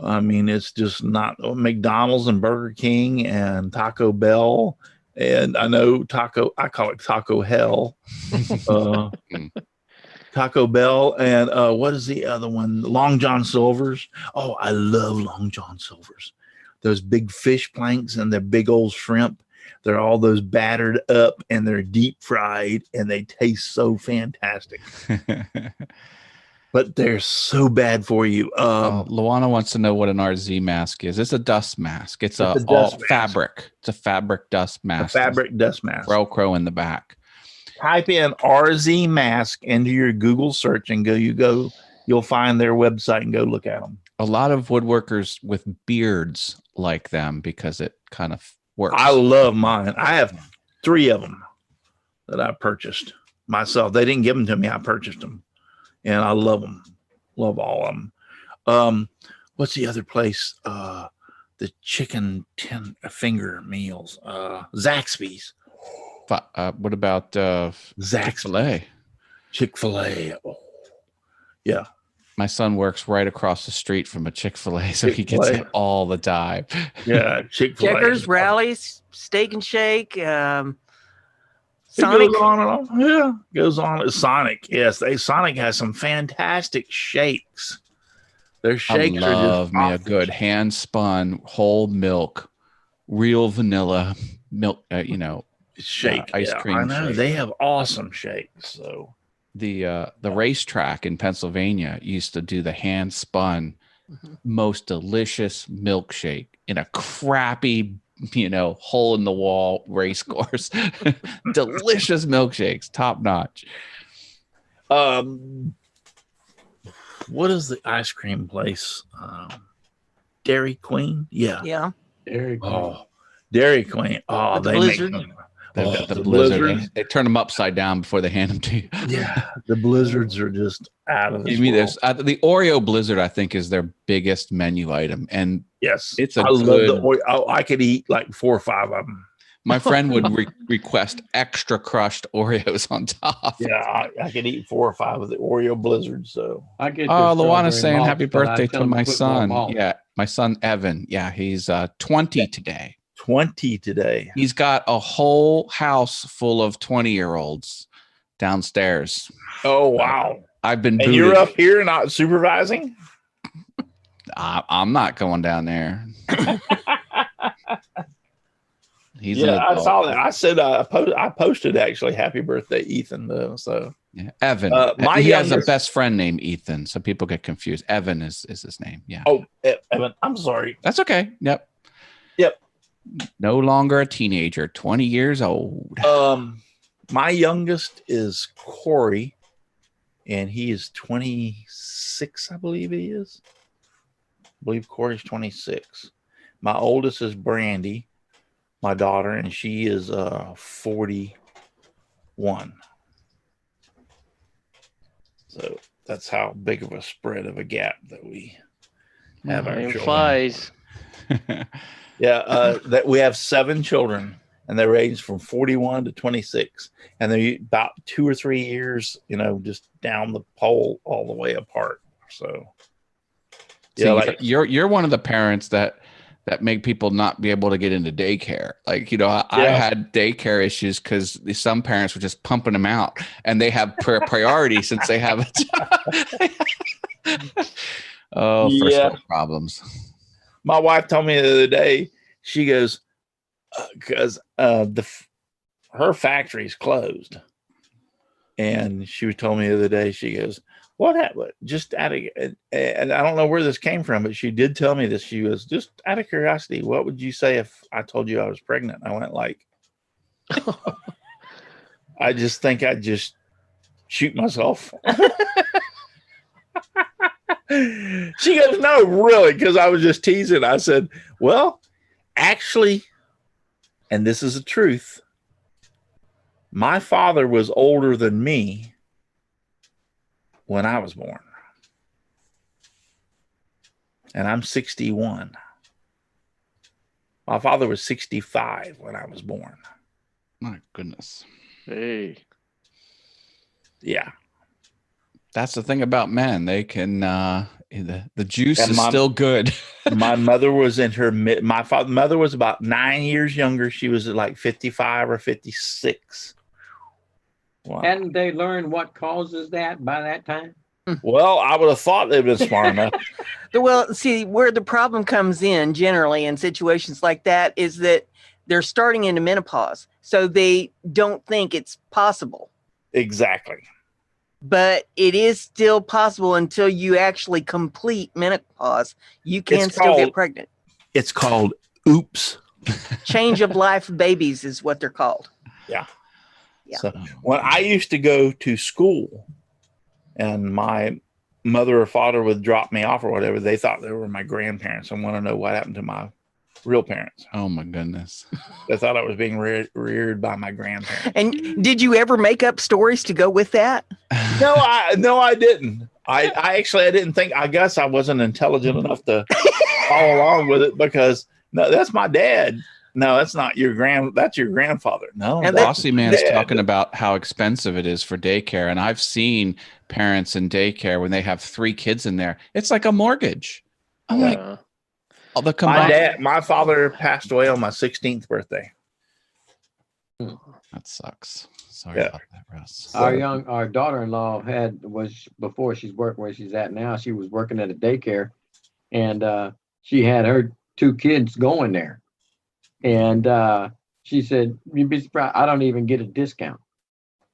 I mean, it's just not. McDonald's and Burger King and Taco Bell. And I know I call it Taco Hell. Taco Bell. And what is the other one? Long John Silver's. Oh, I love Long John Silver's. Those big fish planks and their big old shrimp. They're all those battered up, and they're deep fried, and they taste so fantastic. But they're so bad for you. Luana wants to know what an RZ mask is. It's a dust mask. It's a fabric. It's a fabric dust mask. A fabric dust mask. Velcro in the back. Type in RZ mask into your Google search and you'll find their website and go look at them. A lot of woodworkers with beards like them because it kind of works. I love mine. I have 3 of them that I purchased myself. They didn't give them to me. I purchased them. And I love them. Love all of them. What's the other place? The chicken finger meals. Zaxby's. What about Chick-fil-A? Chick-fil-A. Oh. Yeah. My son works right across the street from a Chick-fil-A, so he gets it all the time. Yeah, Chick-fil-A. Checkers, Rallies, Steak and Shake. Sonic. Goes on and on. Yeah, goes on. Sonic. Yes, Sonic has some fantastic shakes. Their shakes I love just me a good hand spun whole milk, real vanilla milk. Shake ice cream. I know shake. they have awesome shakes. So the racetrack in Pennsylvania used to do the hand spun most delicious milkshake in a crappy hole in the wall race course. Delicious milkshakes, top notch. What is the ice cream place? Dairy Queen? Yeah. Yeah. Dairy Queen. Oh, Dairy Queen. Oh, With the they make Blizzard. They've Oh, got the the blizzard. blizzards. They turn them upside down before they hand them to you. Yeah, the blizzards are just out of this I mean, world. the Oreo blizzard, I think, is their biggest menu item, and Yes, it's a I love the good. Oreo. Oh, I could eat like 4 or 5 of them. My friend would request extra crushed Oreos on top. Yeah, I could eat 4 or 5 of the Oreo blizzards. So I get Oh, the Luana's strawberry saying malts, happy but I birthday tell to them my put more son. malt. Yeah, my son Evan. Yeah, he's 20 today. 20 today. He's got a whole house full of 20-year-olds downstairs. Oh wow! I've been And booted. you're up here not supervising? I'm not going down there. He's an Yeah, I adult. saw that. I said I posted actually happy birthday, Ethan. Though, so Yeah, Evan. My He has a youngest- best friend named Ethan, so people get confused. Evan is his name. Yeah. oh, Evan, I'm sorry. That's okay. Yep. Yep. No longer a teenager, 20 years old. My youngest is Corey, and he is 26, I believe he is. I believe Corey's 26. My oldest is Brandy, my daughter, and she is 41. So that's how big of a spread of a gap that we have our Time children. flies. Yeah, that we have 7 children, and they range from 41 to 26, and they're about 2 or 3 years, just down the pole all the way apart. So, See, yeah, you're one of the parents that make people not be able to get into daycare. Like, I had daycare issues because some parents were just pumping them out, and they have priority since they have it. First world problems. my wife told me the other day, she goes, because her factory's closed, and she told me the other day, she goes, what happened? Just out of, and I don't know where this came from, but she did tell me this. She was just out of curiosity. What would you say if I told you I was pregnant? I went like, I just think I'd just shoot myself. She goes, no, really, because I was just teasing. I said, well, actually, and this is the truth, my father was older than me when I was born. And I'm 61. My father was 65 when I was born. My goodness. Hey. Yeah. That's the thing about men. They can, the juice And is still good. My mother was in her mother was about 9 years younger. She was like 55 or 56. Wow. Hadn't they learned what causes that by that time? Well, I would have thought they'd been smart enough. Well, see, where the problem comes in generally in situations like that is that they're starting into menopause. So they don't think it's possible. Exactly. But it is still possible until you actually complete menopause. You can It's still get called- pregnant. It's called oops. Change of life babies is what they're called. Yeah. So when I used to go to school and my mother or father would drop me off or whatever, they thought they were my grandparents and want to know what happened to my real parents. Oh my goodness. They thought I was being reared by my grandparents. And did you ever make up stories to go with that? No, I didn't. I didn't think, I guess I wasn't intelligent enough to follow along with it because no, that's my dad. No, that's not that's your grandfather. No. And Bossy Man's Dad. talking about how expensive it is for daycare. And I've seen parents in daycare when they have 3 kids in there. It's like a mortgage. I'm like, all the combined. My father passed away on my 16th birthday. That sucks. Sorry Yeah. about that, Russ. Our daughter-in-law was before she's working where she's at now. She was working at a daycare, and she had her 2 kids going there. And she said, "You'd be surprised. I don't even get a discount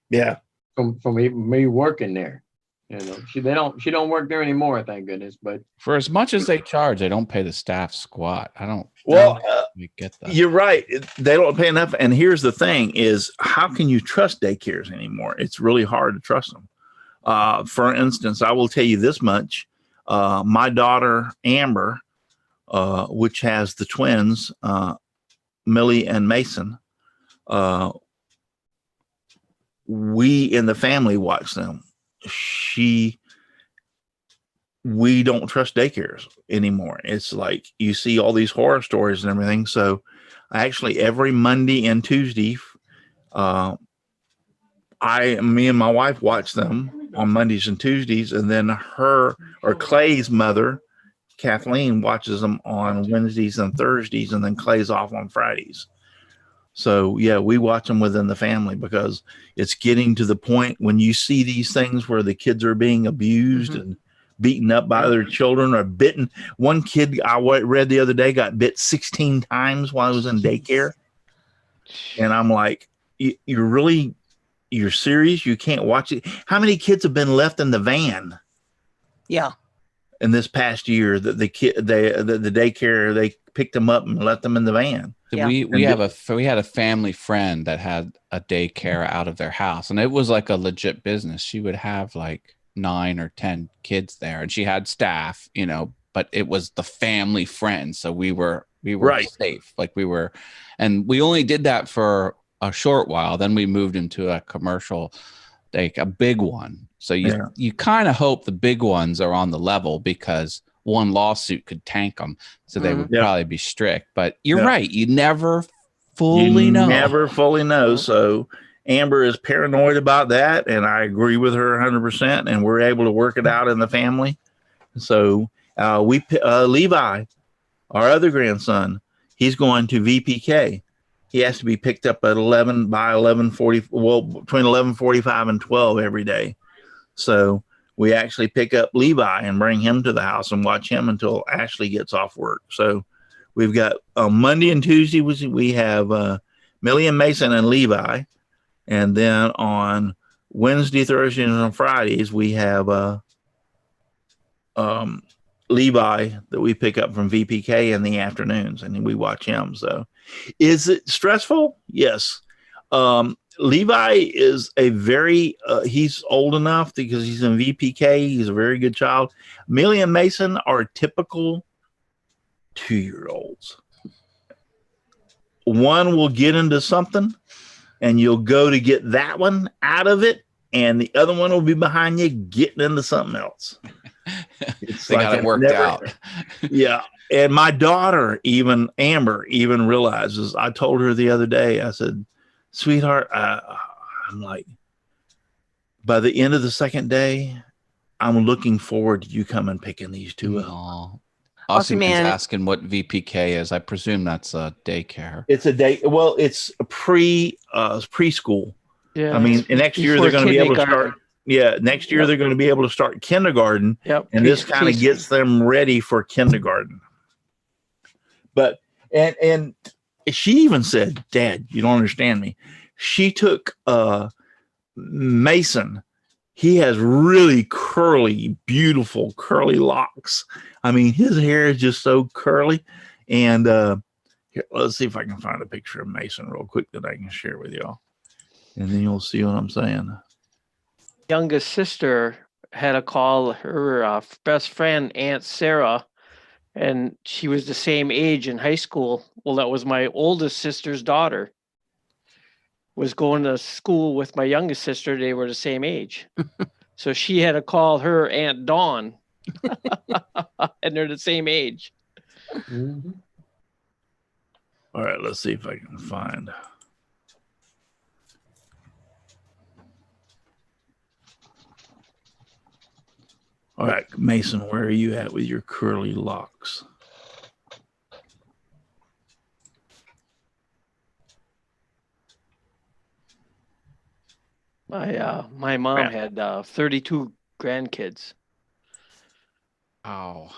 Yeah. from even me working there. She don't work there anymore, thank goodness. But For as much as they charge, they don't pay the staff squat. I don't get that. You're right. They don't pay enough. And here's the thing is, how can you trust daycares anymore? It's really hard to trust them. For instance, I will tell you this much. My daughter, Amber, which has the twins, Millie and Mason, we in the family watch them. We don't trust daycares anymore. It's like you see all these horror stories and everything. So actually every Monday and Tuesday, me and my wife watch them on Mondays and Tuesdays, and then her or Clay's mother, Kathleen, watches them on Wednesdays and Thursdays, and then Clay's off on Fridays. So yeah, we watch them within the family because it's getting to the point when you see these things where the kids are being abused and beaten up by other children or bitten. One kid I read the other day got bit 16 times while he was in daycare. And I'm like, you're serious? You can't watch it? How many kids have been left in the van? Yeah. In this past year that the daycare, they picked them up and left them in the van. Yeah. We had a family friend that had a daycare out of their house, and it was like a legit business. She would have like 9 or 10 kids there, and she had staff, but it was the family friend. So we were right. safe. And we only did that for a short while. Then we moved into a commercial, like a big one. So you kind of hope the big ones are on the level because one lawsuit could tank them. So they would probably be strict. But you're right. You never fully know. Never fully know. So Amber is paranoid about that, and I agree with her 100%. And we're able to work it out in the family. So Levi, our other grandson, he's going to VPK. He has to be picked up at 11 by 11:40. Well, between 11:45 and 12 every day. So we actually pick up Levi and bring him to the house and watch him until Ashley gets off work. So we've got Monday and Tuesday, we have Millie and Mason and Levi. And then on Wednesday, Thursday, and on Fridays, we have Levi that we pick up from VPK in the afternoons, and we watch him. So is it stressful? Yes. Levi is he's old enough because he's in VPK. He's a very good child. Millie and Mason are typical 2-year-olds. One will get into something and you'll go to get that one out of it, and the other one will be behind you getting into something else. They got it worked out. Yeah. And my daughter, Amber, realizes, I told her the other day, I said, sweetheart, I'm like, by the end of the second day, I'm looking forward to you coming picking these two up. Aussie Man's asking what VPK is. I presume that's a daycare. It's a day. Well, it's a preschool. Yeah. I mean, next year they're going to be able to start. Yeah, next year they're going to be able to start kindergarten. Yep. And this kind of gets them ready for kindergarten. But and she even said, Dad, you don't understand me. She took Mason. He has really curly, beautiful, curly locks. I mean, his hair is just so curly. And here, let's see if I can find a picture of Mason real quick that I can share with y'all. And then you'll see what I'm saying. Youngest sister had a call, her best friend, Aunt Sarah, and she was the same age in high school. Well, that was my oldest sister's daughter. Was going to school with my youngest sister. They were the same age. So she had to call her Aunt Dawn. And they're the same age. Mm-hmm. All right, let's see if I can find. All right, Mason, where are you at with your curly locks? My mom had 32 grandkids. Wow.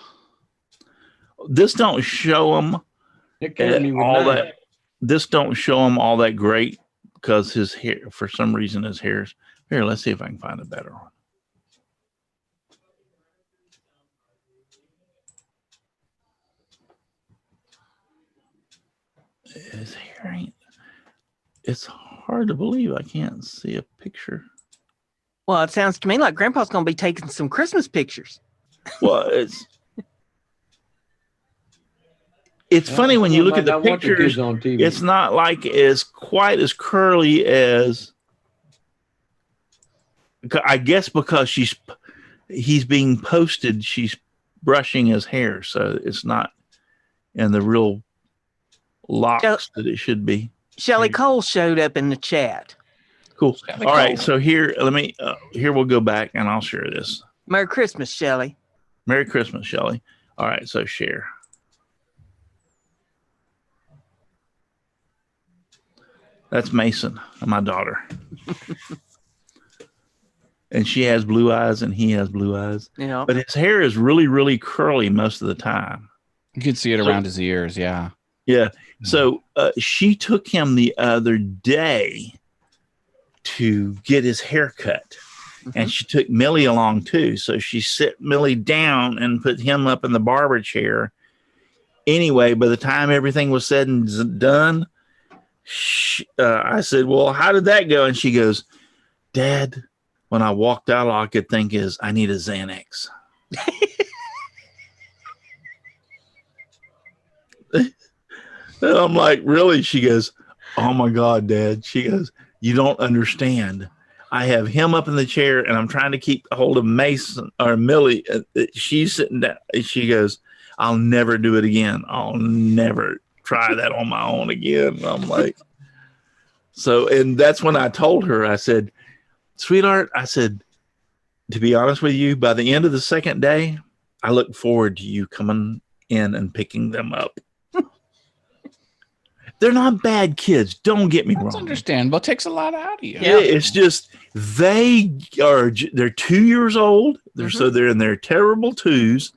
This don't show them all that. This don't show him all that great because his hair, for some reason, his hair's here. Let's see if I can find a better one. His hair ain't. It's hard to believe I can't see a picture. Well, it sounds to me like Grandpa's going to be taking some Christmas pictures. Well, it's funny when you look at the pictures. On TV. It's not like as quite as curly as I guess because he's being posted, she's brushing his hair, so it's not in the real locks that it should be. Shelley Cole showed up in the chat. Cool. Shelley All right, Cole. so here, here we'll go back and I'll share this. Merry Christmas, Shelley. Merry Christmas, Shelley. All right, so share. That's Mason, my daughter. And she has blue eyes and he has blue eyes. Yeah. But his hair is really, really curly most of the time. You can see it around his ears. Yeah. Yeah. So she took him the other day to get his hair cut. And she took Millie along too. So she set Millie down and put him up in the barber chair. Anyway, by the time everything was said and done, I said, well, how did that go? And she goes, Dad, when I walked out, all I could think is, I need a Xanax. And I'm like, really? She goes, oh my God, Dad. She goes, you don't understand. I have him up in the chair and I'm trying to keep hold of Mason or Millie. She's sitting down. She goes, I'll never do it again. I'll never try that on my own again. And I'm like, so, and that's when I told her, I said, sweetheart, I said, to be honest with you, by the end of the second day, I look forward to you coming in and picking them up. They're not bad kids. Don't get me wrong. That's understandable. It takes a lot out of you. Yeah, it's just they're 2 years old. So they're in their terrible twos,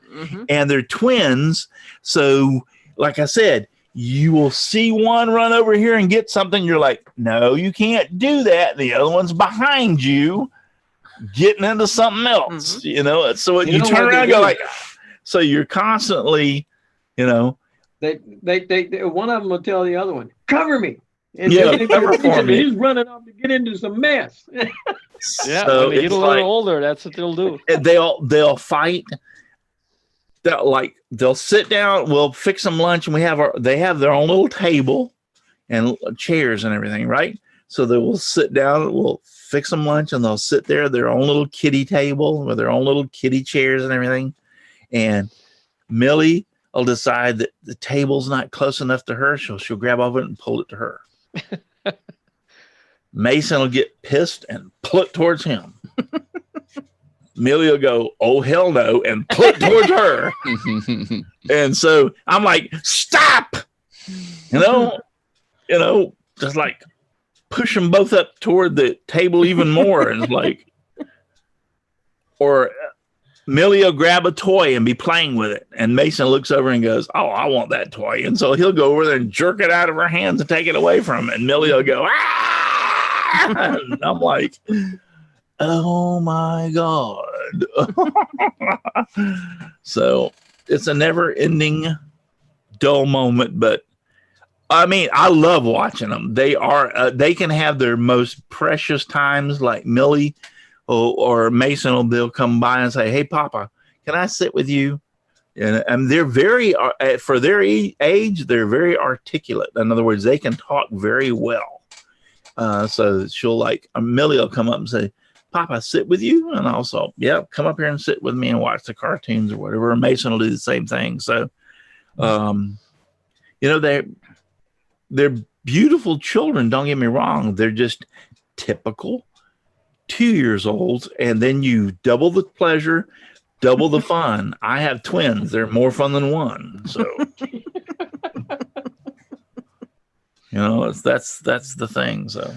and they're twins. So, like I said, you will see one run over here and get something. You're like, no, you can't do that. The other one's behind you, getting into something else. You know, so you turn around and go like, so you're constantly, you know. They one of them will tell the other one, cover me. And cover for me. He's running off to get into some mess. Yeah, So when they get a little older, that's what they'll do. They'll fight. They'll sit down. We'll fix them lunch, and they have their own little table and chairs and everything, right? So they will sit down. We'll fix them lunch, and they'll sit there, their own little kiddie table with their own little kiddie chairs and everything. And Millie will decide that the table's not close enough to her. She'll grab off it and pull it to her. Mason will get pissed and pull it towards him. Millie will go, oh, hell no, and pull it towards her. And so I'm like, stop! You know, just like push them both up toward the table even more. And it's like, or Millie will grab a toy and be playing with it. And Mason looks over and goes, oh, I want that toy. And so he'll go over there and jerk it out of her hands and take it away from him. And Millie will go, ah! And I'm like, oh my God. So it's a never ending dull moment, but I mean, I love watching them. They can have their most precious times, like Millie or Mason they'll come by and say, hey, Papa, can I sit with you? And they're very, for their age, they're very articulate. In other words, they can talk very well. So Millie will come up and say, Papa, sit with you? And also, come up here and sit with me and watch the cartoons or whatever. And Mason will do the same thing. So, they're beautiful children. Don't get me wrong. They're just typical 2 years old. And then you double the pleasure, double the fun. I have twins. They're more fun than one. So, that's the thing. So,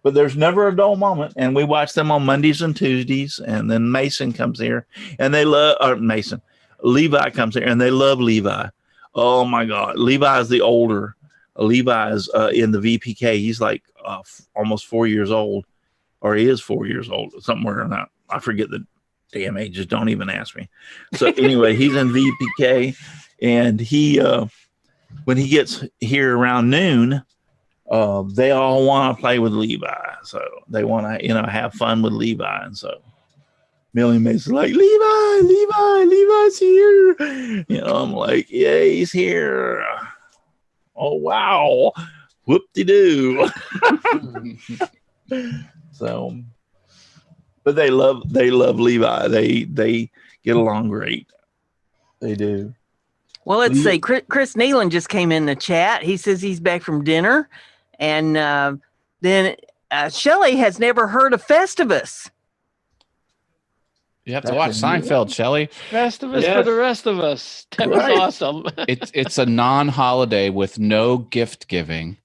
but there's never a dull moment. And we watch them on Mondays and Tuesdays. And then Mason comes here and they love Levi comes here and they love Levi. Oh my God. Levi is the older. Levi is in the VPK. He's like almost 4 years old, or he is 4 years old, somewhere in that. I forget the damn ages. Don't even ask me. So anyway, he's in VPK, and he when he gets here around noon, they all want to play with Levi. So they want to have fun with Levi, and so Millie Mason's like, Levi's here. I'm like, yeah, he's here. Oh, wow. Whoop-de-doo. So, But they love Levi. They get along great. They do. Well, let's see. Chris Nealon just came in the chat. He says he's back from dinner. And then Shelley has never heard of Festivus. You have to watch Seinfeld, Shelley. Festivus for the rest of us. That was awesome. It's a non-holiday with no gift giving.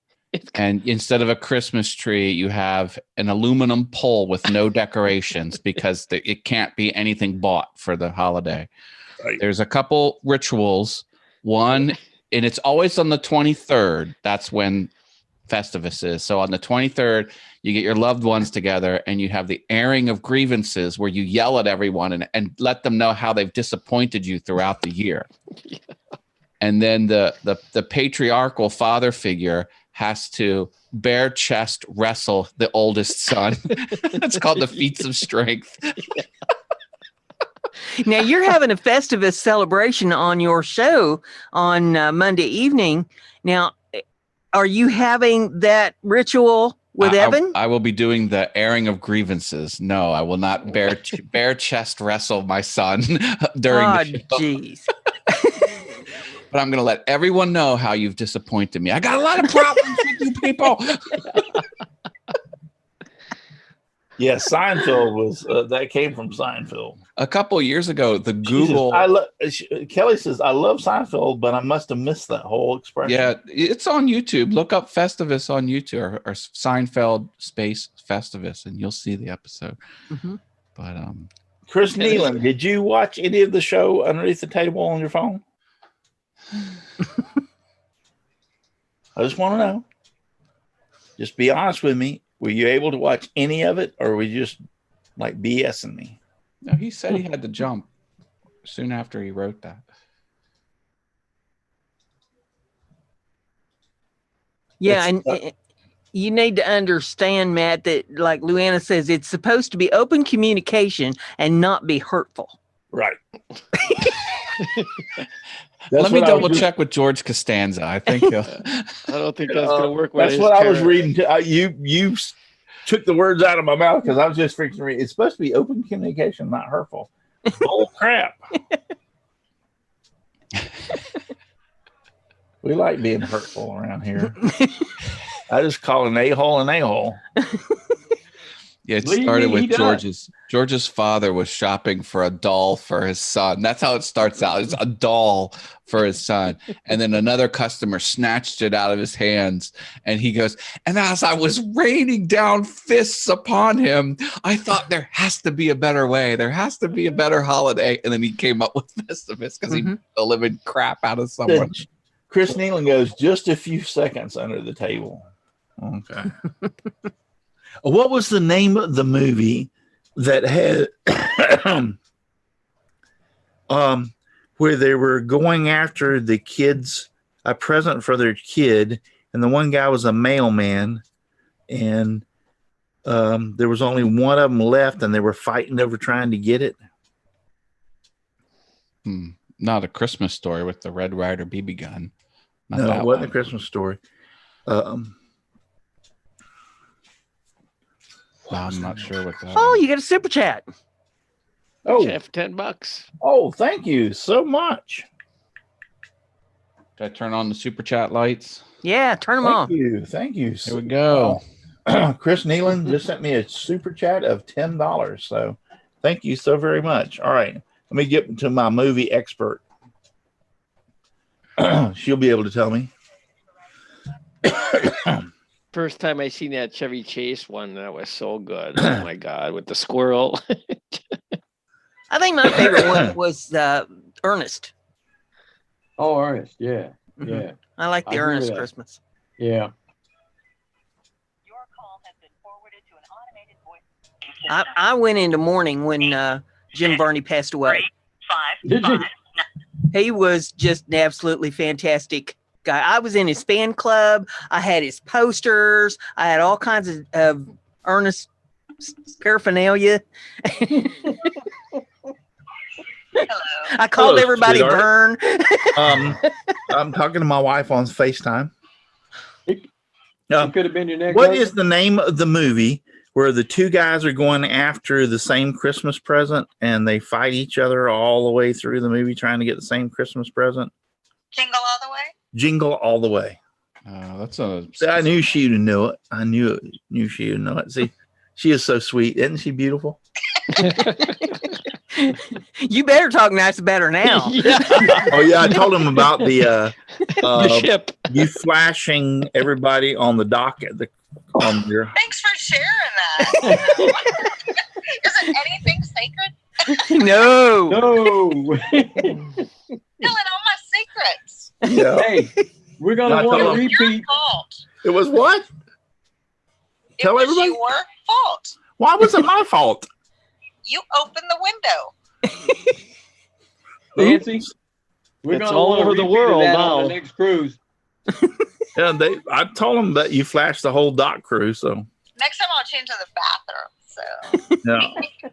And instead of a Christmas tree, you have an aluminum pole with no decorations because it can't be anything bought for the holiday. Right. There's a couple rituals. One, and it's always on the 23rd. That's when Festivus is. So on the 23rd, you get your loved ones together and you have the airing of grievances where you yell at everyone and let them know how they've disappointed you throughout the year. Yeah. And then the patriarchal father figure has to bare chest wrestle the oldest son. That's called the feats of strength. Yeah. Now you're having a Festivus celebration on your show on Monday evening. Now, are you having that ritual with Evan? I will be doing the airing of grievances. No, I will not bare chest wrestle my son during the show. Jeez. But I'm going to let everyone know how you've disappointed me. I got a lot of problems with you people. Yeah, Seinfeld was that came from Seinfeld. A couple of years ago, the Google. Kelly says, I love Seinfeld, but I must have missed that whole expression. Yeah, it's on YouTube. Look up Festivus on YouTube or Seinfeld space Festivus, and you'll see the episode. Mm-hmm. But Chris Nealon, did you watch any of the show Underneath the Table on your phone? I just want to know. Just be honest with me. Were you able to watch any of it, or were you just like BSing me? No, he said he had to jump soon after he wrote that. Yeah, and you need to understand, Matt, that like Luana says, it's supposed to be open communication and not be hurtful. Right. Let me double check with George Costanza. I think I don't think that's going to work. That's what I was reading. You took the words out of my mouth because I was just freaking reading. It's supposed to be open communication, not hurtful. Oh crap! We like being hurtful around here. I just call an a-hole an a-hole. Yeah, it started with George's father was shopping for a doll for his son. That's how it starts out. It's a doll for his son. And then another customer snatched it out of his hands. And he goes, and as I was raining down fists upon him, I thought there has to be a better way. There has to be a better holiday. And then he came up with Festivus because he beat the living crap out of someone. Chris Nealon goes, just a few seconds under the table. Okay. What was the name of the movie that had where they were going after the kids, a present for their kid, and the one guy was a mailman, and there was only one of them left, and they were fighting over trying to get it? Not A Christmas Story with the Red Ryder BB gun. No, it wasn't A Christmas Story. I'm not sure what that. Oh, you got a super chat. Oh, for $10. Oh, thank you so much. Did I turn on the super chat lights? Yeah, turn them on. Thank you. Here we go. Chris Nealon just sent me a super chat of $10. So thank you so very much. All right, let me get to my movie expert. She'll be able to tell me. First time I seen that Chevy Chase one, that was so good. Oh my God, with the squirrel. I think my favorite one was Ernest. Oh, Ernest, yeah. Yeah. I like the Ernest Christmas. Yeah. Your call has been forwarded to an automated voice. I went into mourning when Jim Varney passed away. 5, Did you? He was just an absolutely fantastic guy. I was in his fan club. I had his posters. I had all kinds of Ernest paraphernalia. Hello. I called everybody sweetheart. Vern. I'm talking to my wife on FaceTime. It could have been your next. What is the name of the movie where the two guys are going after the same Christmas present and they fight each other all the way through the movie trying to get the same Christmas present? Jingle all the way. Jingle All the Way. That's a. See, I knew she would know it. I knew she would know it. See, she is so sweet. Isn't she beautiful? You better talk nice about her now. Yeah. Oh, yeah. I told him about the ship. you flashing everybody on the dock on your. Thanks for sharing that. Isn't anything sacred? No. No. Telling all my secrets. Yeah. Hey, we're gonna Not want all. to Your repeat. fault. It was what? It Tell was everybody. your fault. Why was it my fault? You opened the window. Nancy, we're It's gonna all wanna over the repeat world that now. on the next cruise. Yeah, I told them that you flashed the whole dock crew. So Next time I'll change to the bathroom. So yeah,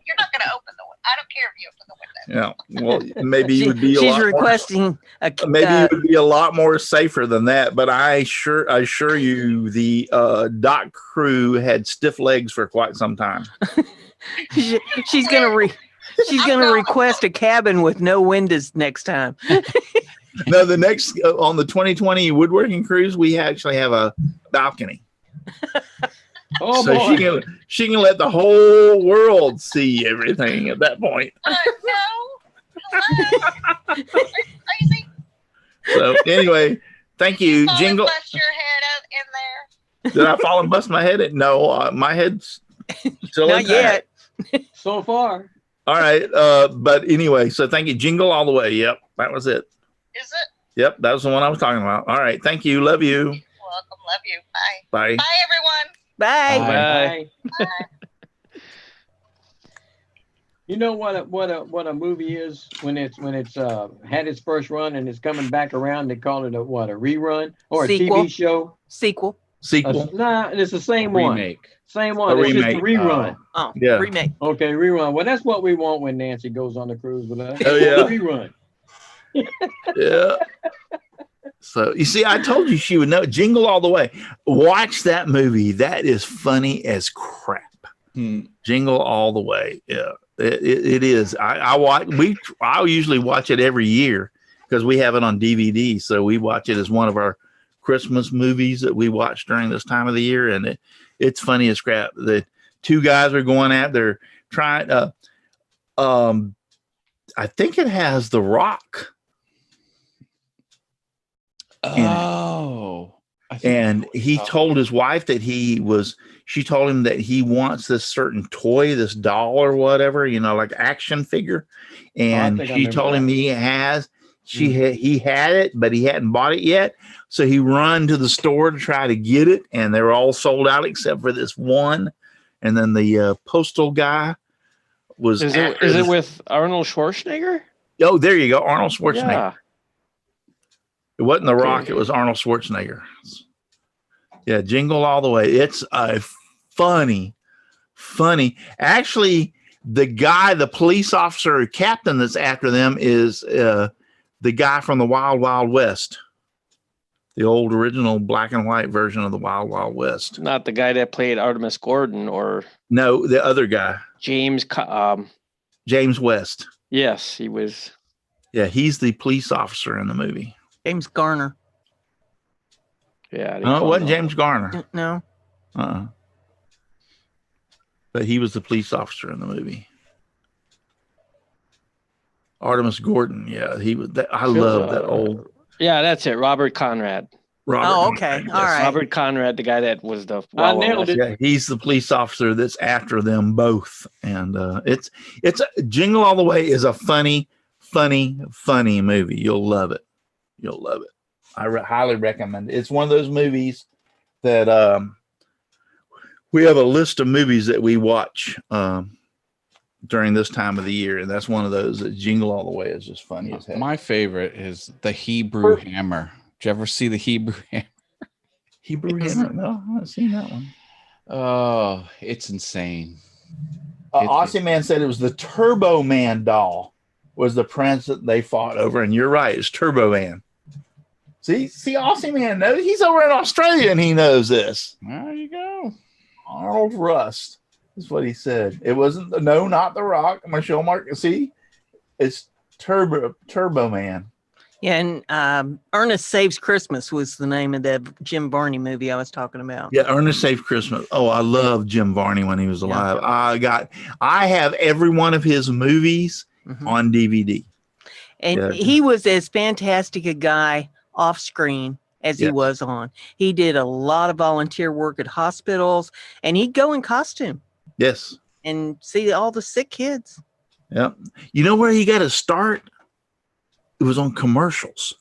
you're not going to open the window. I don't care if you open the window. yeah. Well, maybe you would be a She's lot. requesting a. Maybe you would be a lot more safer than that. But I assure you, the dock crew had stiff legs for quite some time. She's gonna request a cabin with no windows next time. No, the next on the 2020 woodworking cruise, we actually have a balcony. Oh So boy. she can let the whole world see everything at that point. No. Hello? Are you crazy? So anyway, thank you. Fall and Jingle. bust your head up in there. Did I fall and bust my head? No, my head's still Not intact. yet. So far. All right. But anyway, so thank you. Jingle All the Way. Yep, that was it. Is it? Yep, that was the one I was talking about. All right. Thank you. Love you. Welcome. Love you. Bye. Bye. Bye, everyone. Bye. Bye. You know what a movie is when it's had its first run and it's coming back around. They call it a rerun or a Sequel. TV show. Sequel. Sequel. Nah, it's the same one. Remake. Same one. A It's just a remake. rerun. Oh, Yeah. remake. Okay, rerun. Well, that's what we want when Nancy goes on the cruise with us. Oh, yeah. Rerun. Yeah. So you see, I told you she would know. Jingle All the Way. Watch that movie. That is funny as crap. Jingle All the Way. Yeah, it is. I usually watch it every year because we have it on DVD. So we watch it as one of our Christmas movies that we watch during this time of the year, and it's funny as crap. The two guys are going out. They're trying. I think it has The Rock. Oh. And he told his wife that she told him that he wants this certain toy, this doll or whatever, like action figure. And think I she remember told him that. he had it, but he hadn't bought it yet. So he run to the store to try to get it. And they were all sold out except for this one. And then the postal guy was. Is it with Arnold Schwarzenegger? Oh, there you go. Arnold Schwarzenegger. Yeah. It wasn't The Okay. Rock. It was Arnold Schwarzenegger. Yeah, Jingle All the Way. It's a funny. Actually, the police officer or captain that's after them is the guy from the Wild Wild West. The old original black and white version of the Wild Wild West. Not the guy that played Artemis Gordon or No, the other guy, James. James West. Yes, he was. Yeah, he's the police officer in the movie. James Garner. Yeah. they No, it call wasn't him- James Garner. No. But he was the police officer in the movie. Artemis Gordon. Yeah, he was. I love that old Yeah, that's it. Robert Conrad. Robert. Oh, okay. Conrad, All yes. right. Robert Conrad, the guy that was the. I nailed it. Yeah, he's the police officer that's after them both, and it's Jingle All the Way is a funny movie. You'll love it. I highly recommend it. It's one of those movies that we have a list of movies that we watch during this time of the year, and that's one of those. That Jingle All the Way is just funny as heck. My favorite is the Hebrew Hammer. Did you ever see the Hebrew Hammer? Hebrew Hammer? No, I haven't seen that one. Oh, it's insane. Aussie Man said it was the Turbo Man doll was the prince that they fought over, and you're right, it's Turbo Man. See, Aussie Man knows. He's over in Australia and he knows this. There you go. Arnold Rust. That's what he said. It wasn't not the Rock. Michelle Mark. See, it's Turbo Man. Yeah, and Ernest Saves Christmas was the name of the Jim Varney movie I was talking about. Yeah, Ernest Saves Christmas. Oh, I loved Jim Varney when he was alive. I have every one of his movies on DVD. And he was as fantastic a guy off screen as he was on. He did a lot of volunteer work at hospitals, and he'd go in costume. Yes. And see all the sick kids. Yeah. You know where he got to start? It was on commercials.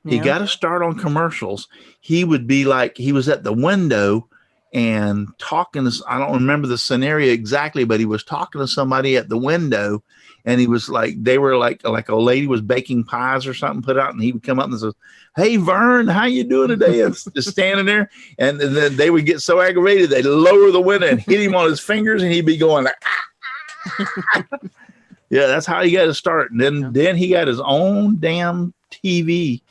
He got to start on commercials. He would be like, he was at the window and talking to, I don't remember the scenario exactly, but he was talking to somebody at the window, and he was like, they were like a lady was baking pies or something put out, and he would come up and say, "Hey Vern, how you doing today?" And just standing there, and then they would get so aggravated they'd lower the window and hit him on his fingers, and he'd be going like, yeah, that's how he got to start. And then he got his own damn TV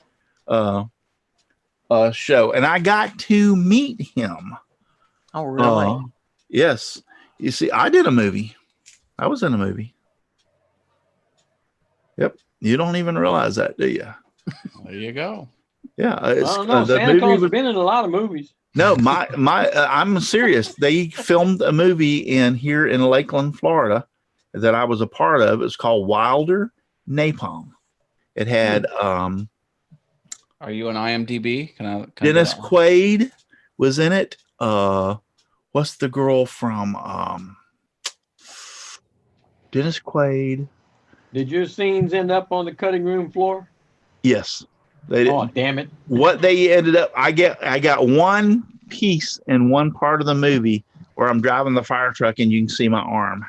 show, and I got to meet him. Oh, really? Yes. You see, I did a movie. I was in a movie. Yep. You don't even realize that, do you? There you go. Yeah. I don't know. Santa Claus has been in a lot of movies. No, I'm serious. They filmed a movie here in Lakeland, Florida, that I was a part of. It's called Wilder Napalm. It had Are you on IMDb? Can I Dennis Quaid was in it. What's the girl from Dennis Quaid? Did your scenes end up on the cutting room floor? Yes. They did. Oh, damn it. What they ended up, I got one piece in one part of the movie where I'm driving the fire truck and you can see my arm.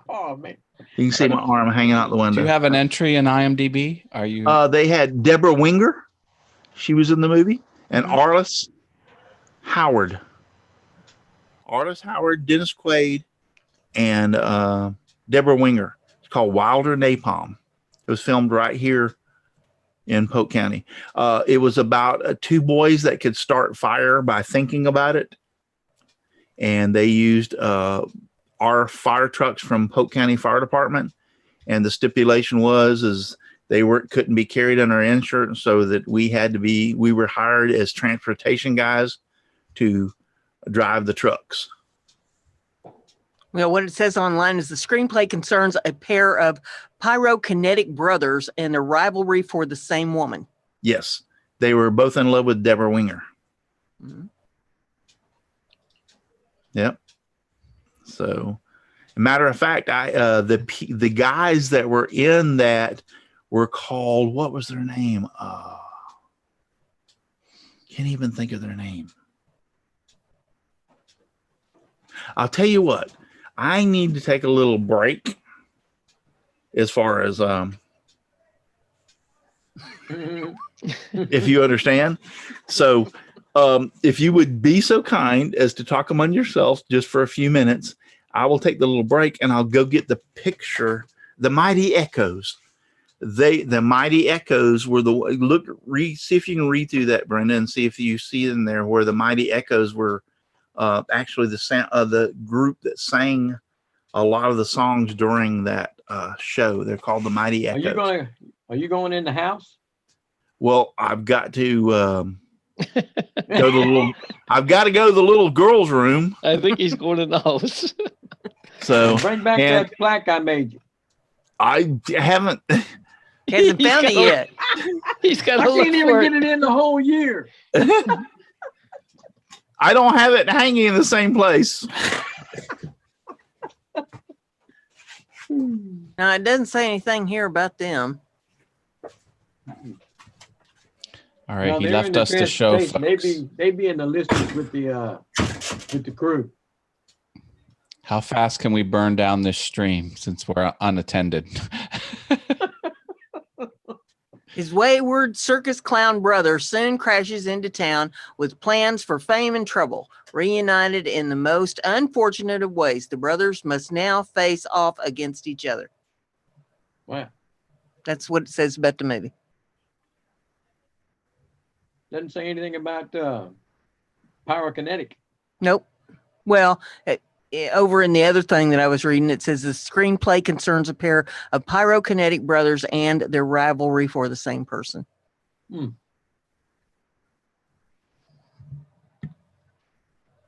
Oh, man. You can see my arm hanging out the window. Do you have an entry in IMDb? Are you? They had Deborah Winger. She was in the movie. And Arliss Howard. Arliss Howard, Dennis Quaid, and Deborah Winger. It's called Wilder Napalm. It was filmed right here in Polk County. It was about two boys that could start fire by thinking about it. And they used our fire trucks from Polk County Fire Department. And the stipulation was they couldn't be carried under insurance, so that we were hired as transportation guys to drive the trucks. Well, what it says online is the screenplay concerns a pair of pyrokinetic brothers and their rivalry for the same woman. Yes. They were both in love with Deborah Winger. Mm-hmm. Yep. So, matter of fact, the guys that were in that were called, what was their name? Can't even think of their name. I'll tell you what, I need to take a little break as far as if you understand. So if you would be so kind as to talk among yourselves just for a few minutes, I will take the little break and I'll go get the picture. The Mighty Echoes. The Mighty Echoes were see if you can read through that, Brenda, and see if you see in there where the Mighty Echoes were actually the group that sang a lot of the songs during that show. They're called the Mighty Echoes. Are you going in the house? Well, I've got to go to the little girl's room. I think he's going in the house. So bring back that plaque I made you. I haven't. Hasn't found it yet. He's got. I can't even get it in the whole year. I don't have it hanging in the same place. Now, it doesn't say anything here about them. All right, he left us the show, folks. They be in the list with the crew. How fast can we burn down this stream since we're unattended? His wayward circus clown brother soon crashes into town with plans for fame and trouble. Reunited in the most unfortunate of ways, the brothers must now face off against each other. Wow. That's what it says about the movie. Doesn't say anything about pyrokinetic. Nope. Well, over in the other thing that I was reading, it says the screenplay concerns a pair of pyrokinetic brothers and their rivalry for the same person. Hmm.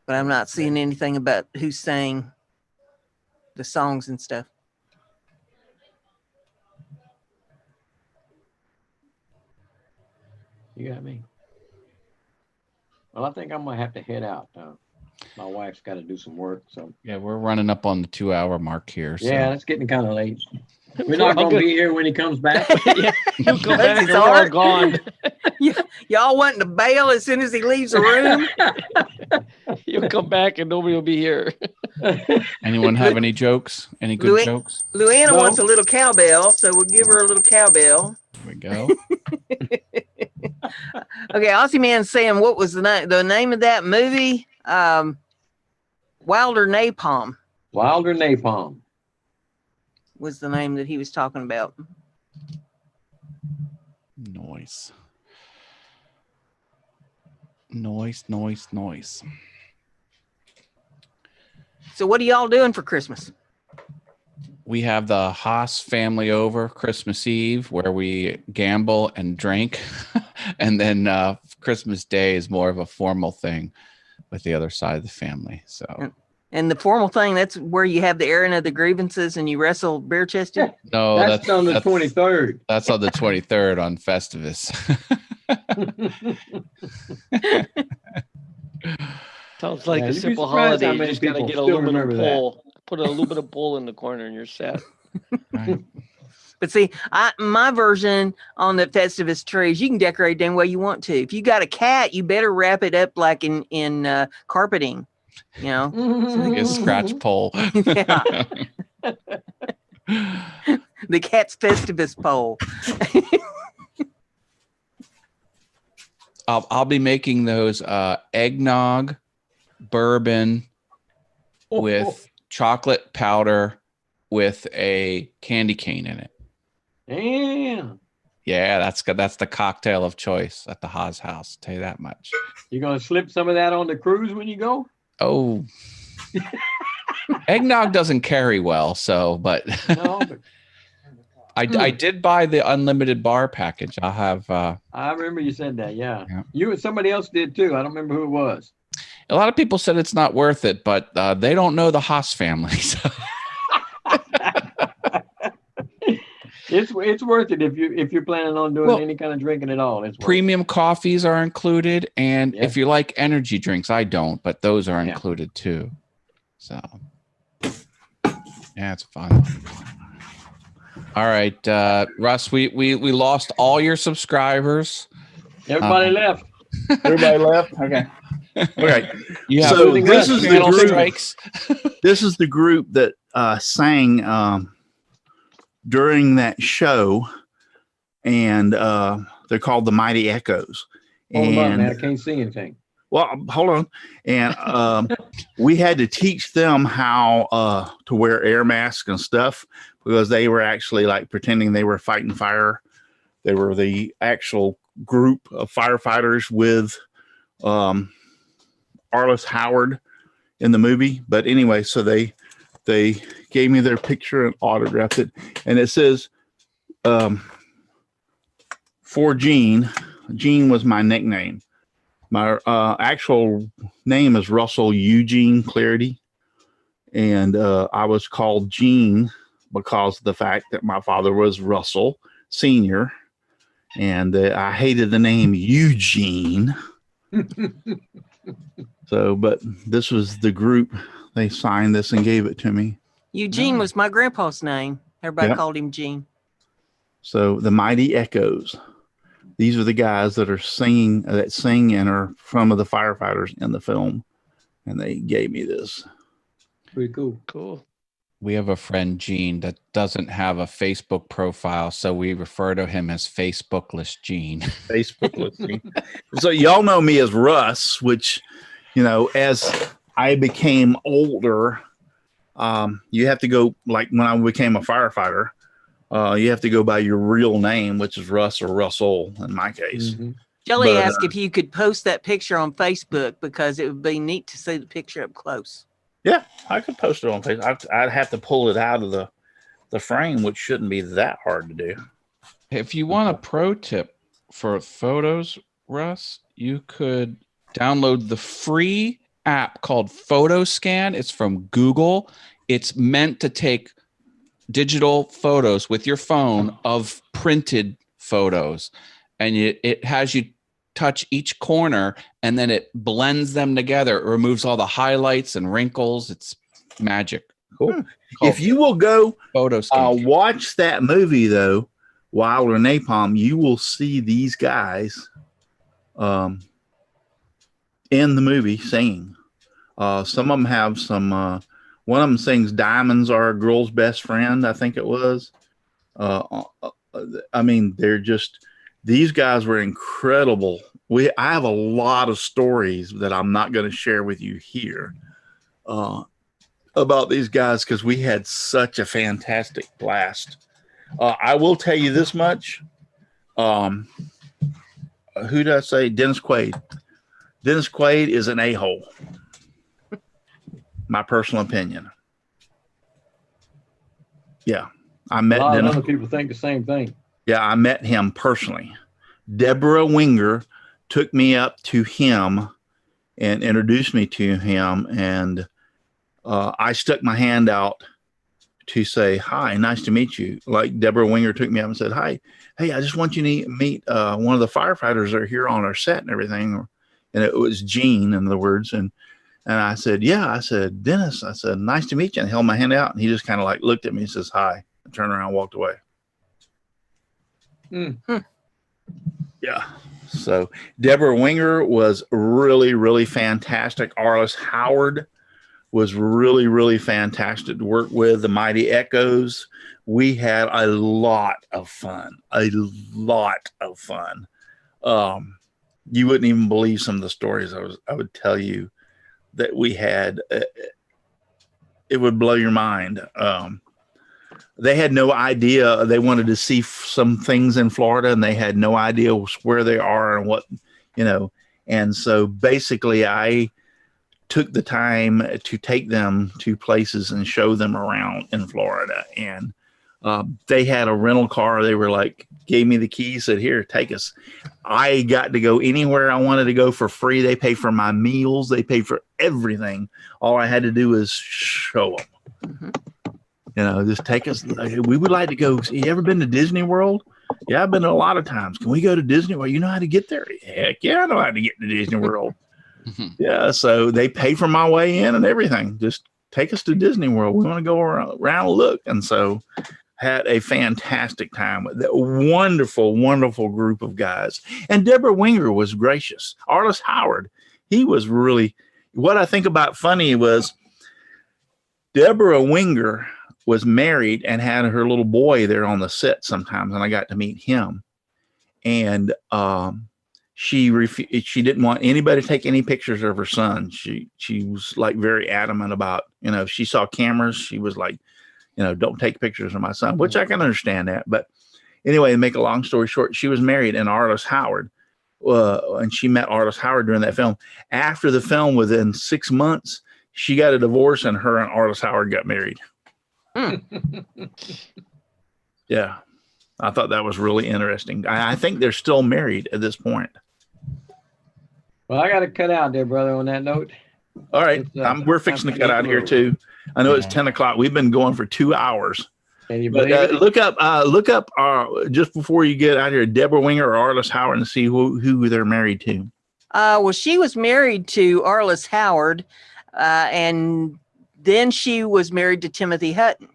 But I'm not seeing anything about who sang the songs and stuff. You got me. Well, I think I'm gonna have to head out. My wife's got to do some work, so Yeah, we're running up on the 2-hour mark here. So. yeah, it's getting kind of late. We're not gonna be here when he comes back. Yeah, he'll come back and It's we're all hard. gone. Y'all wanting to bail as soon as he leaves the room? He'll come back and nobody will be here. Anyone have any jokes? Any good jokes? Luanna No. wants a little cowbell, so we'll give her a little cowbell. Here we go. Okay, Aussie Man's saying, what was the name of that movie? Wilder Napalm Wilder Napalm. was the name that he was talking about. Noise. Noise. So what are y'all doing for Christmas? We have the Haas family over Christmas Eve where we gamble and drink. And then Christmas Day is more of a formal thing with the other side of the family. So, and the formal thing, that's where you have the airing of the grievances and you wrestle bare chested? no, That's on the 23rd. That's on the 23rd on Festivus. Sounds like Yeah, a you'd be simple surprised how holiday. You many just got to people get still aluminum remember that. pole. Put a little bit of pole in the corner and you're set. Right. But see, my version on the Festivus trees, you can decorate any way you want to. If you got a cat, you better wrap it up like in carpeting, you know. Like a scratch pole. Yeah. The cat's Festivus pole. I'll be making those eggnog, bourbon with chocolate powder with a candy cane in it. Damn. Yeah, that's good. That's the cocktail of choice at the Haas house. Tell you that much. You gonna slip some of that on the cruise when you go? Oh, eggnog doesn't carry well, so but No, but I did buy the unlimited bar package. I'll have I remember you said that. Yeah. Yeah. You and somebody else did too. I don't remember who it was. a lot of people said it's not worth it, but they don't know the Haas family. So. It's worth it if you're planning on doing any kind of drinking at all. It's worth Premium coffees are included, and Yeah. if you like energy drinks, I don't, but those are Yeah. included too. So, yeah, it's fun. All right, Russ, we lost all your subscribers. it. Everybody left. Everybody left. Okay. Okay. You have So Including this us. is the channel group. strikes. This is the group that sang during that show, and they're called the Mighty Echoes. Hold on, man. I And can't see anything. well, hold on. And we had to teach them how to wear air masks and stuff because they were actually like pretending they were fighting fire. They were the actual group of firefighters with Arliss Howard in the movie. But anyway, so they gave me their picture and autographed it, and it says for Gene. Gene was my nickname. My actual name is Russell Eugene Clarity, and I was called Gene because of the fact that my father was Russell Sr., and I hated the name Eugene. So, but this was the group. They signed this and gave it to me. Eugene was my grandpa's name. Everybody Yep. called him Gene. So the Mighty Echoes. These are the guys that are singing, that sing and are some of the firefighters in the film. And they gave me this. Pretty cool. Cool. We have a friend, Gene, that doesn't have a Facebook profile, so we refer to him as Facebookless Gene. Facebook listing. So y'all know me as Russ, which, you know, as I became older, you have to go, like when I became a firefighter, you have to go by your real name, which is Russ or Russell in my case. Mhm. Jelly But, asked if you could post that picture on Facebook because it would be neat to see the picture up close. Yeah, I could post it on Facebook. I'd have to pull it out of the frame, which shouldn't be that hard to do. If you want a pro tip for photos, Russ, you could download the free app called PhotoScan. It's from Google. It's meant to take digital photos with your phone of printed photos, and it has you touch each corner, and then it blends them together. It removes all the highlights and wrinkles. It's magic. Cool. If you will go PhotoScan, watch that movie though, Wild or Napalm, you will see these guys in the movie singing. Some of them have some. One of them sings "Diamonds Are a Girl's Best Friend." I think it was. I mean, they're just, these guys were incredible. I have a lot of stories that I'm not going to share with you here about these guys because we had such a fantastic blast. I will tell you this much. Who did I say? Dennis Quaid. Dennis Quaid is an a-hole. My personal opinion. Yeah. I met A lot Dennis. of other people think the same thing. Yeah, I met him personally. Deborah Winger took me up to him and introduced me to him. And I stuck my hand out to say, "Hi, nice to meet you." Like Deborah Winger took me up and said, "Hi, hey, I just want you to meet one of the firefighters that are here on our set and everything." And it was Gene, in other words. And I said, "Yeah." I said, "Dennis," I said, "nice to meet you." And held my hand out. And he just kind of like looked at me and says, "Hi," and turned around and walked away. Yeah. So Deborah Winger was really, really fantastic. Arliss Howard was really, really fantastic to work with. The Mighty Echoes. We had a lot of fun. You wouldn't even believe some of the stories I would tell you that we had. It would blow your mind. They had no idea. They wanted to see some things in Florida, and they had no idea where they are and what, And so basically, I took the time to take them to places and show them around in Florida. And they had a rental car. They were like, gave me the keys, said, "Here, take us." I got to go anywhere I wanted to go for free. They paid for my meals. They paid for everything. All I had to do was show them. Mm-hmm. Just take us. We would like to go. You ever been to Disney World? Yeah, I've been a lot of times. Can we go to Disney World? You know how to get there? Heck yeah, I know how to get to Disney World. Yeah, so they paid for my way in and everything. Just take us to Disney World. We want to go around and look. And so had a fantastic time with that wonderful, wonderful group of guys. And Deborah Winger was gracious. Arliss Howard, he was really, what I think about funny was Deborah Winger was married and had her little boy there on the set sometimes, and I got to meet him. And she didn't want anybody to take any pictures of her son. She was like very adamant about, if she saw cameras, she was like, "Don't take pictures of my son," which I can understand that. But anyway, to make a long story short, she was married and Arliss Howard, and she met Arliss Howard during that film. After the film, within 6 months, she got a divorce, and her and Arliss Howard got married. Yeah, I thought that was really interesting. I think they're still married at this point. Well, I got to cut out there, brother, on that note. All right. We're fixing to cut out here too. I know it's 10 o'clock. We've been going for 2 hours. Can you But believe it? look up just before you get out here, Deborah Winger or Arliss Howard, and see who they're married to. Well, she was married to Arliss Howard, and then she was married to Timothy Hutton.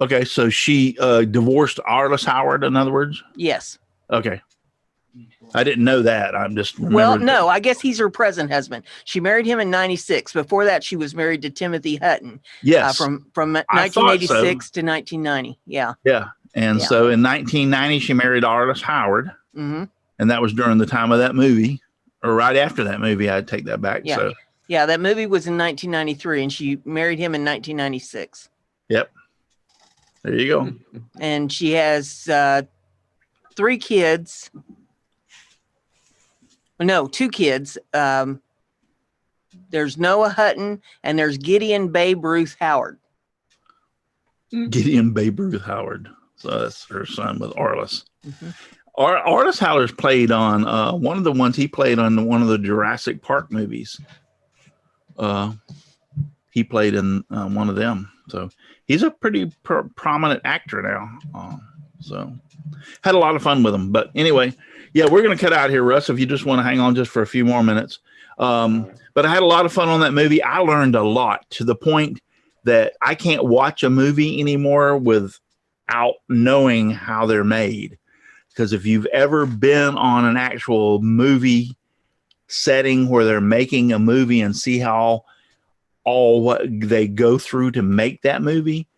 Okay, so she divorced Arliss Howard, in other words? Yes. Okay. I didn't know that. I'm just no, I guess he's her present husband. She married him in 96. Before that, she was married to Timothy Hutton. Yes. From 1986 to 1990. Yeah. Yeah. And so in 1990, she married Arliss Howard. Mm-hmm. And that was during the time of that movie, or right after that movie. I'd take that back. Yeah. So. Yeah, that movie was in 1993, and she married him in 1996. Yep. There you go. And she has 3 kids. No, 2 kids. there's Noah Hutton, and there's Gideon Babe Ruth Howard. Gideon Babe Ruth Howard. So that's her son with Arliss. Mm-hmm. Arliss Howard's played on one of the ones he played on one of the Jurassic Park movies. He played in one of them. So he's a pretty prominent actor now. So had a lot of fun with him. But anyway, yeah, we're going to cut out here, Russ, if you just want to hang on just for a few more minutes. But I had a lot of fun on that movie. I learned a lot to the point that I can't watch a movie anymore without knowing how they're made. Because if you've ever been on an actual movie setting where they're making a movie and see how all what they go through to make that movie,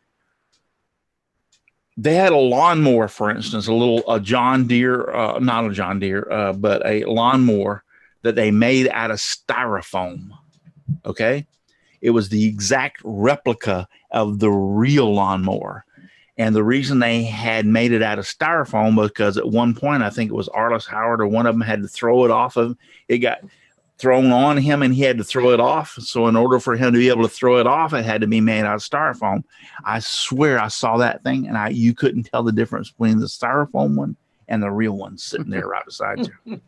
they had a lawnmower, for instance, a John Deere, not a John Deere, but a lawnmower that they made out of styrofoam. Okay. It was the exact replica of the real lawnmower. And the reason they had made it out of styrofoam was because at one point, I think it was Arliss Howard or one of them had to throw it off of, it got thrown on him and he had to throw it off. So in order for him to be able to throw it off, it had to be made out of styrofoam. I swear I saw that thing and you couldn't tell the difference between the styrofoam one and the real one sitting there right beside you.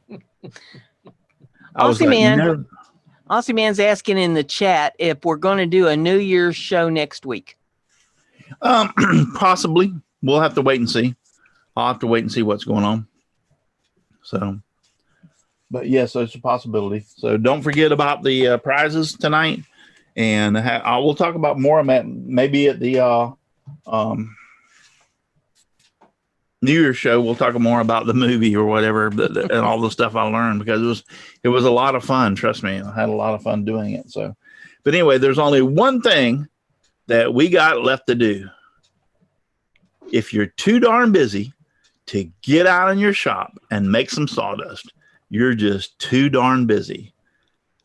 Aussie Man's asking in the chat if we're going to do a New Year's show next week. Possibly. We'll have to wait and see. I'll have to wait and see what's going on. So, but yes, it's a possibility. So don't forget about the prizes tonight, and I will talk about more of that maybe at the New Year's show. We'll talk more about the movie or whatever, and all the stuff I learned because it was a lot of fun. Trust me, I had a lot of fun doing it. So, but anyway, there's only one thing that we got left to do. If you're too darn busy to get out in your shop and make some sawdust, you're just too darn busy.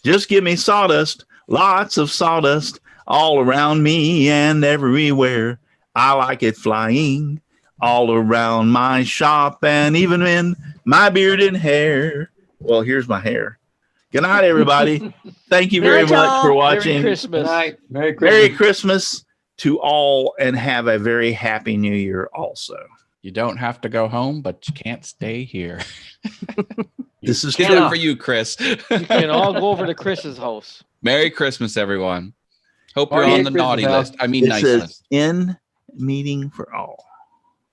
Just give me sawdust, lots of sawdust all around me and everywhere. I like it flying all around my shop and even in my beard and hair. Well, here's my hair. Good night, everybody. Thank you very much for watching. Merry Christmas. Good night. Merry Christmas. Merry Christmas to all and have a very happy New Year also. You don't have to go home, but you can't stay here. This is Get true. it for you, Chris. You can all go over to Chris's house. Merry Christmas, everyone. Hope you're Merry on the Christmas, naughty Al. list. I mean, It nice says list. in meeting for all.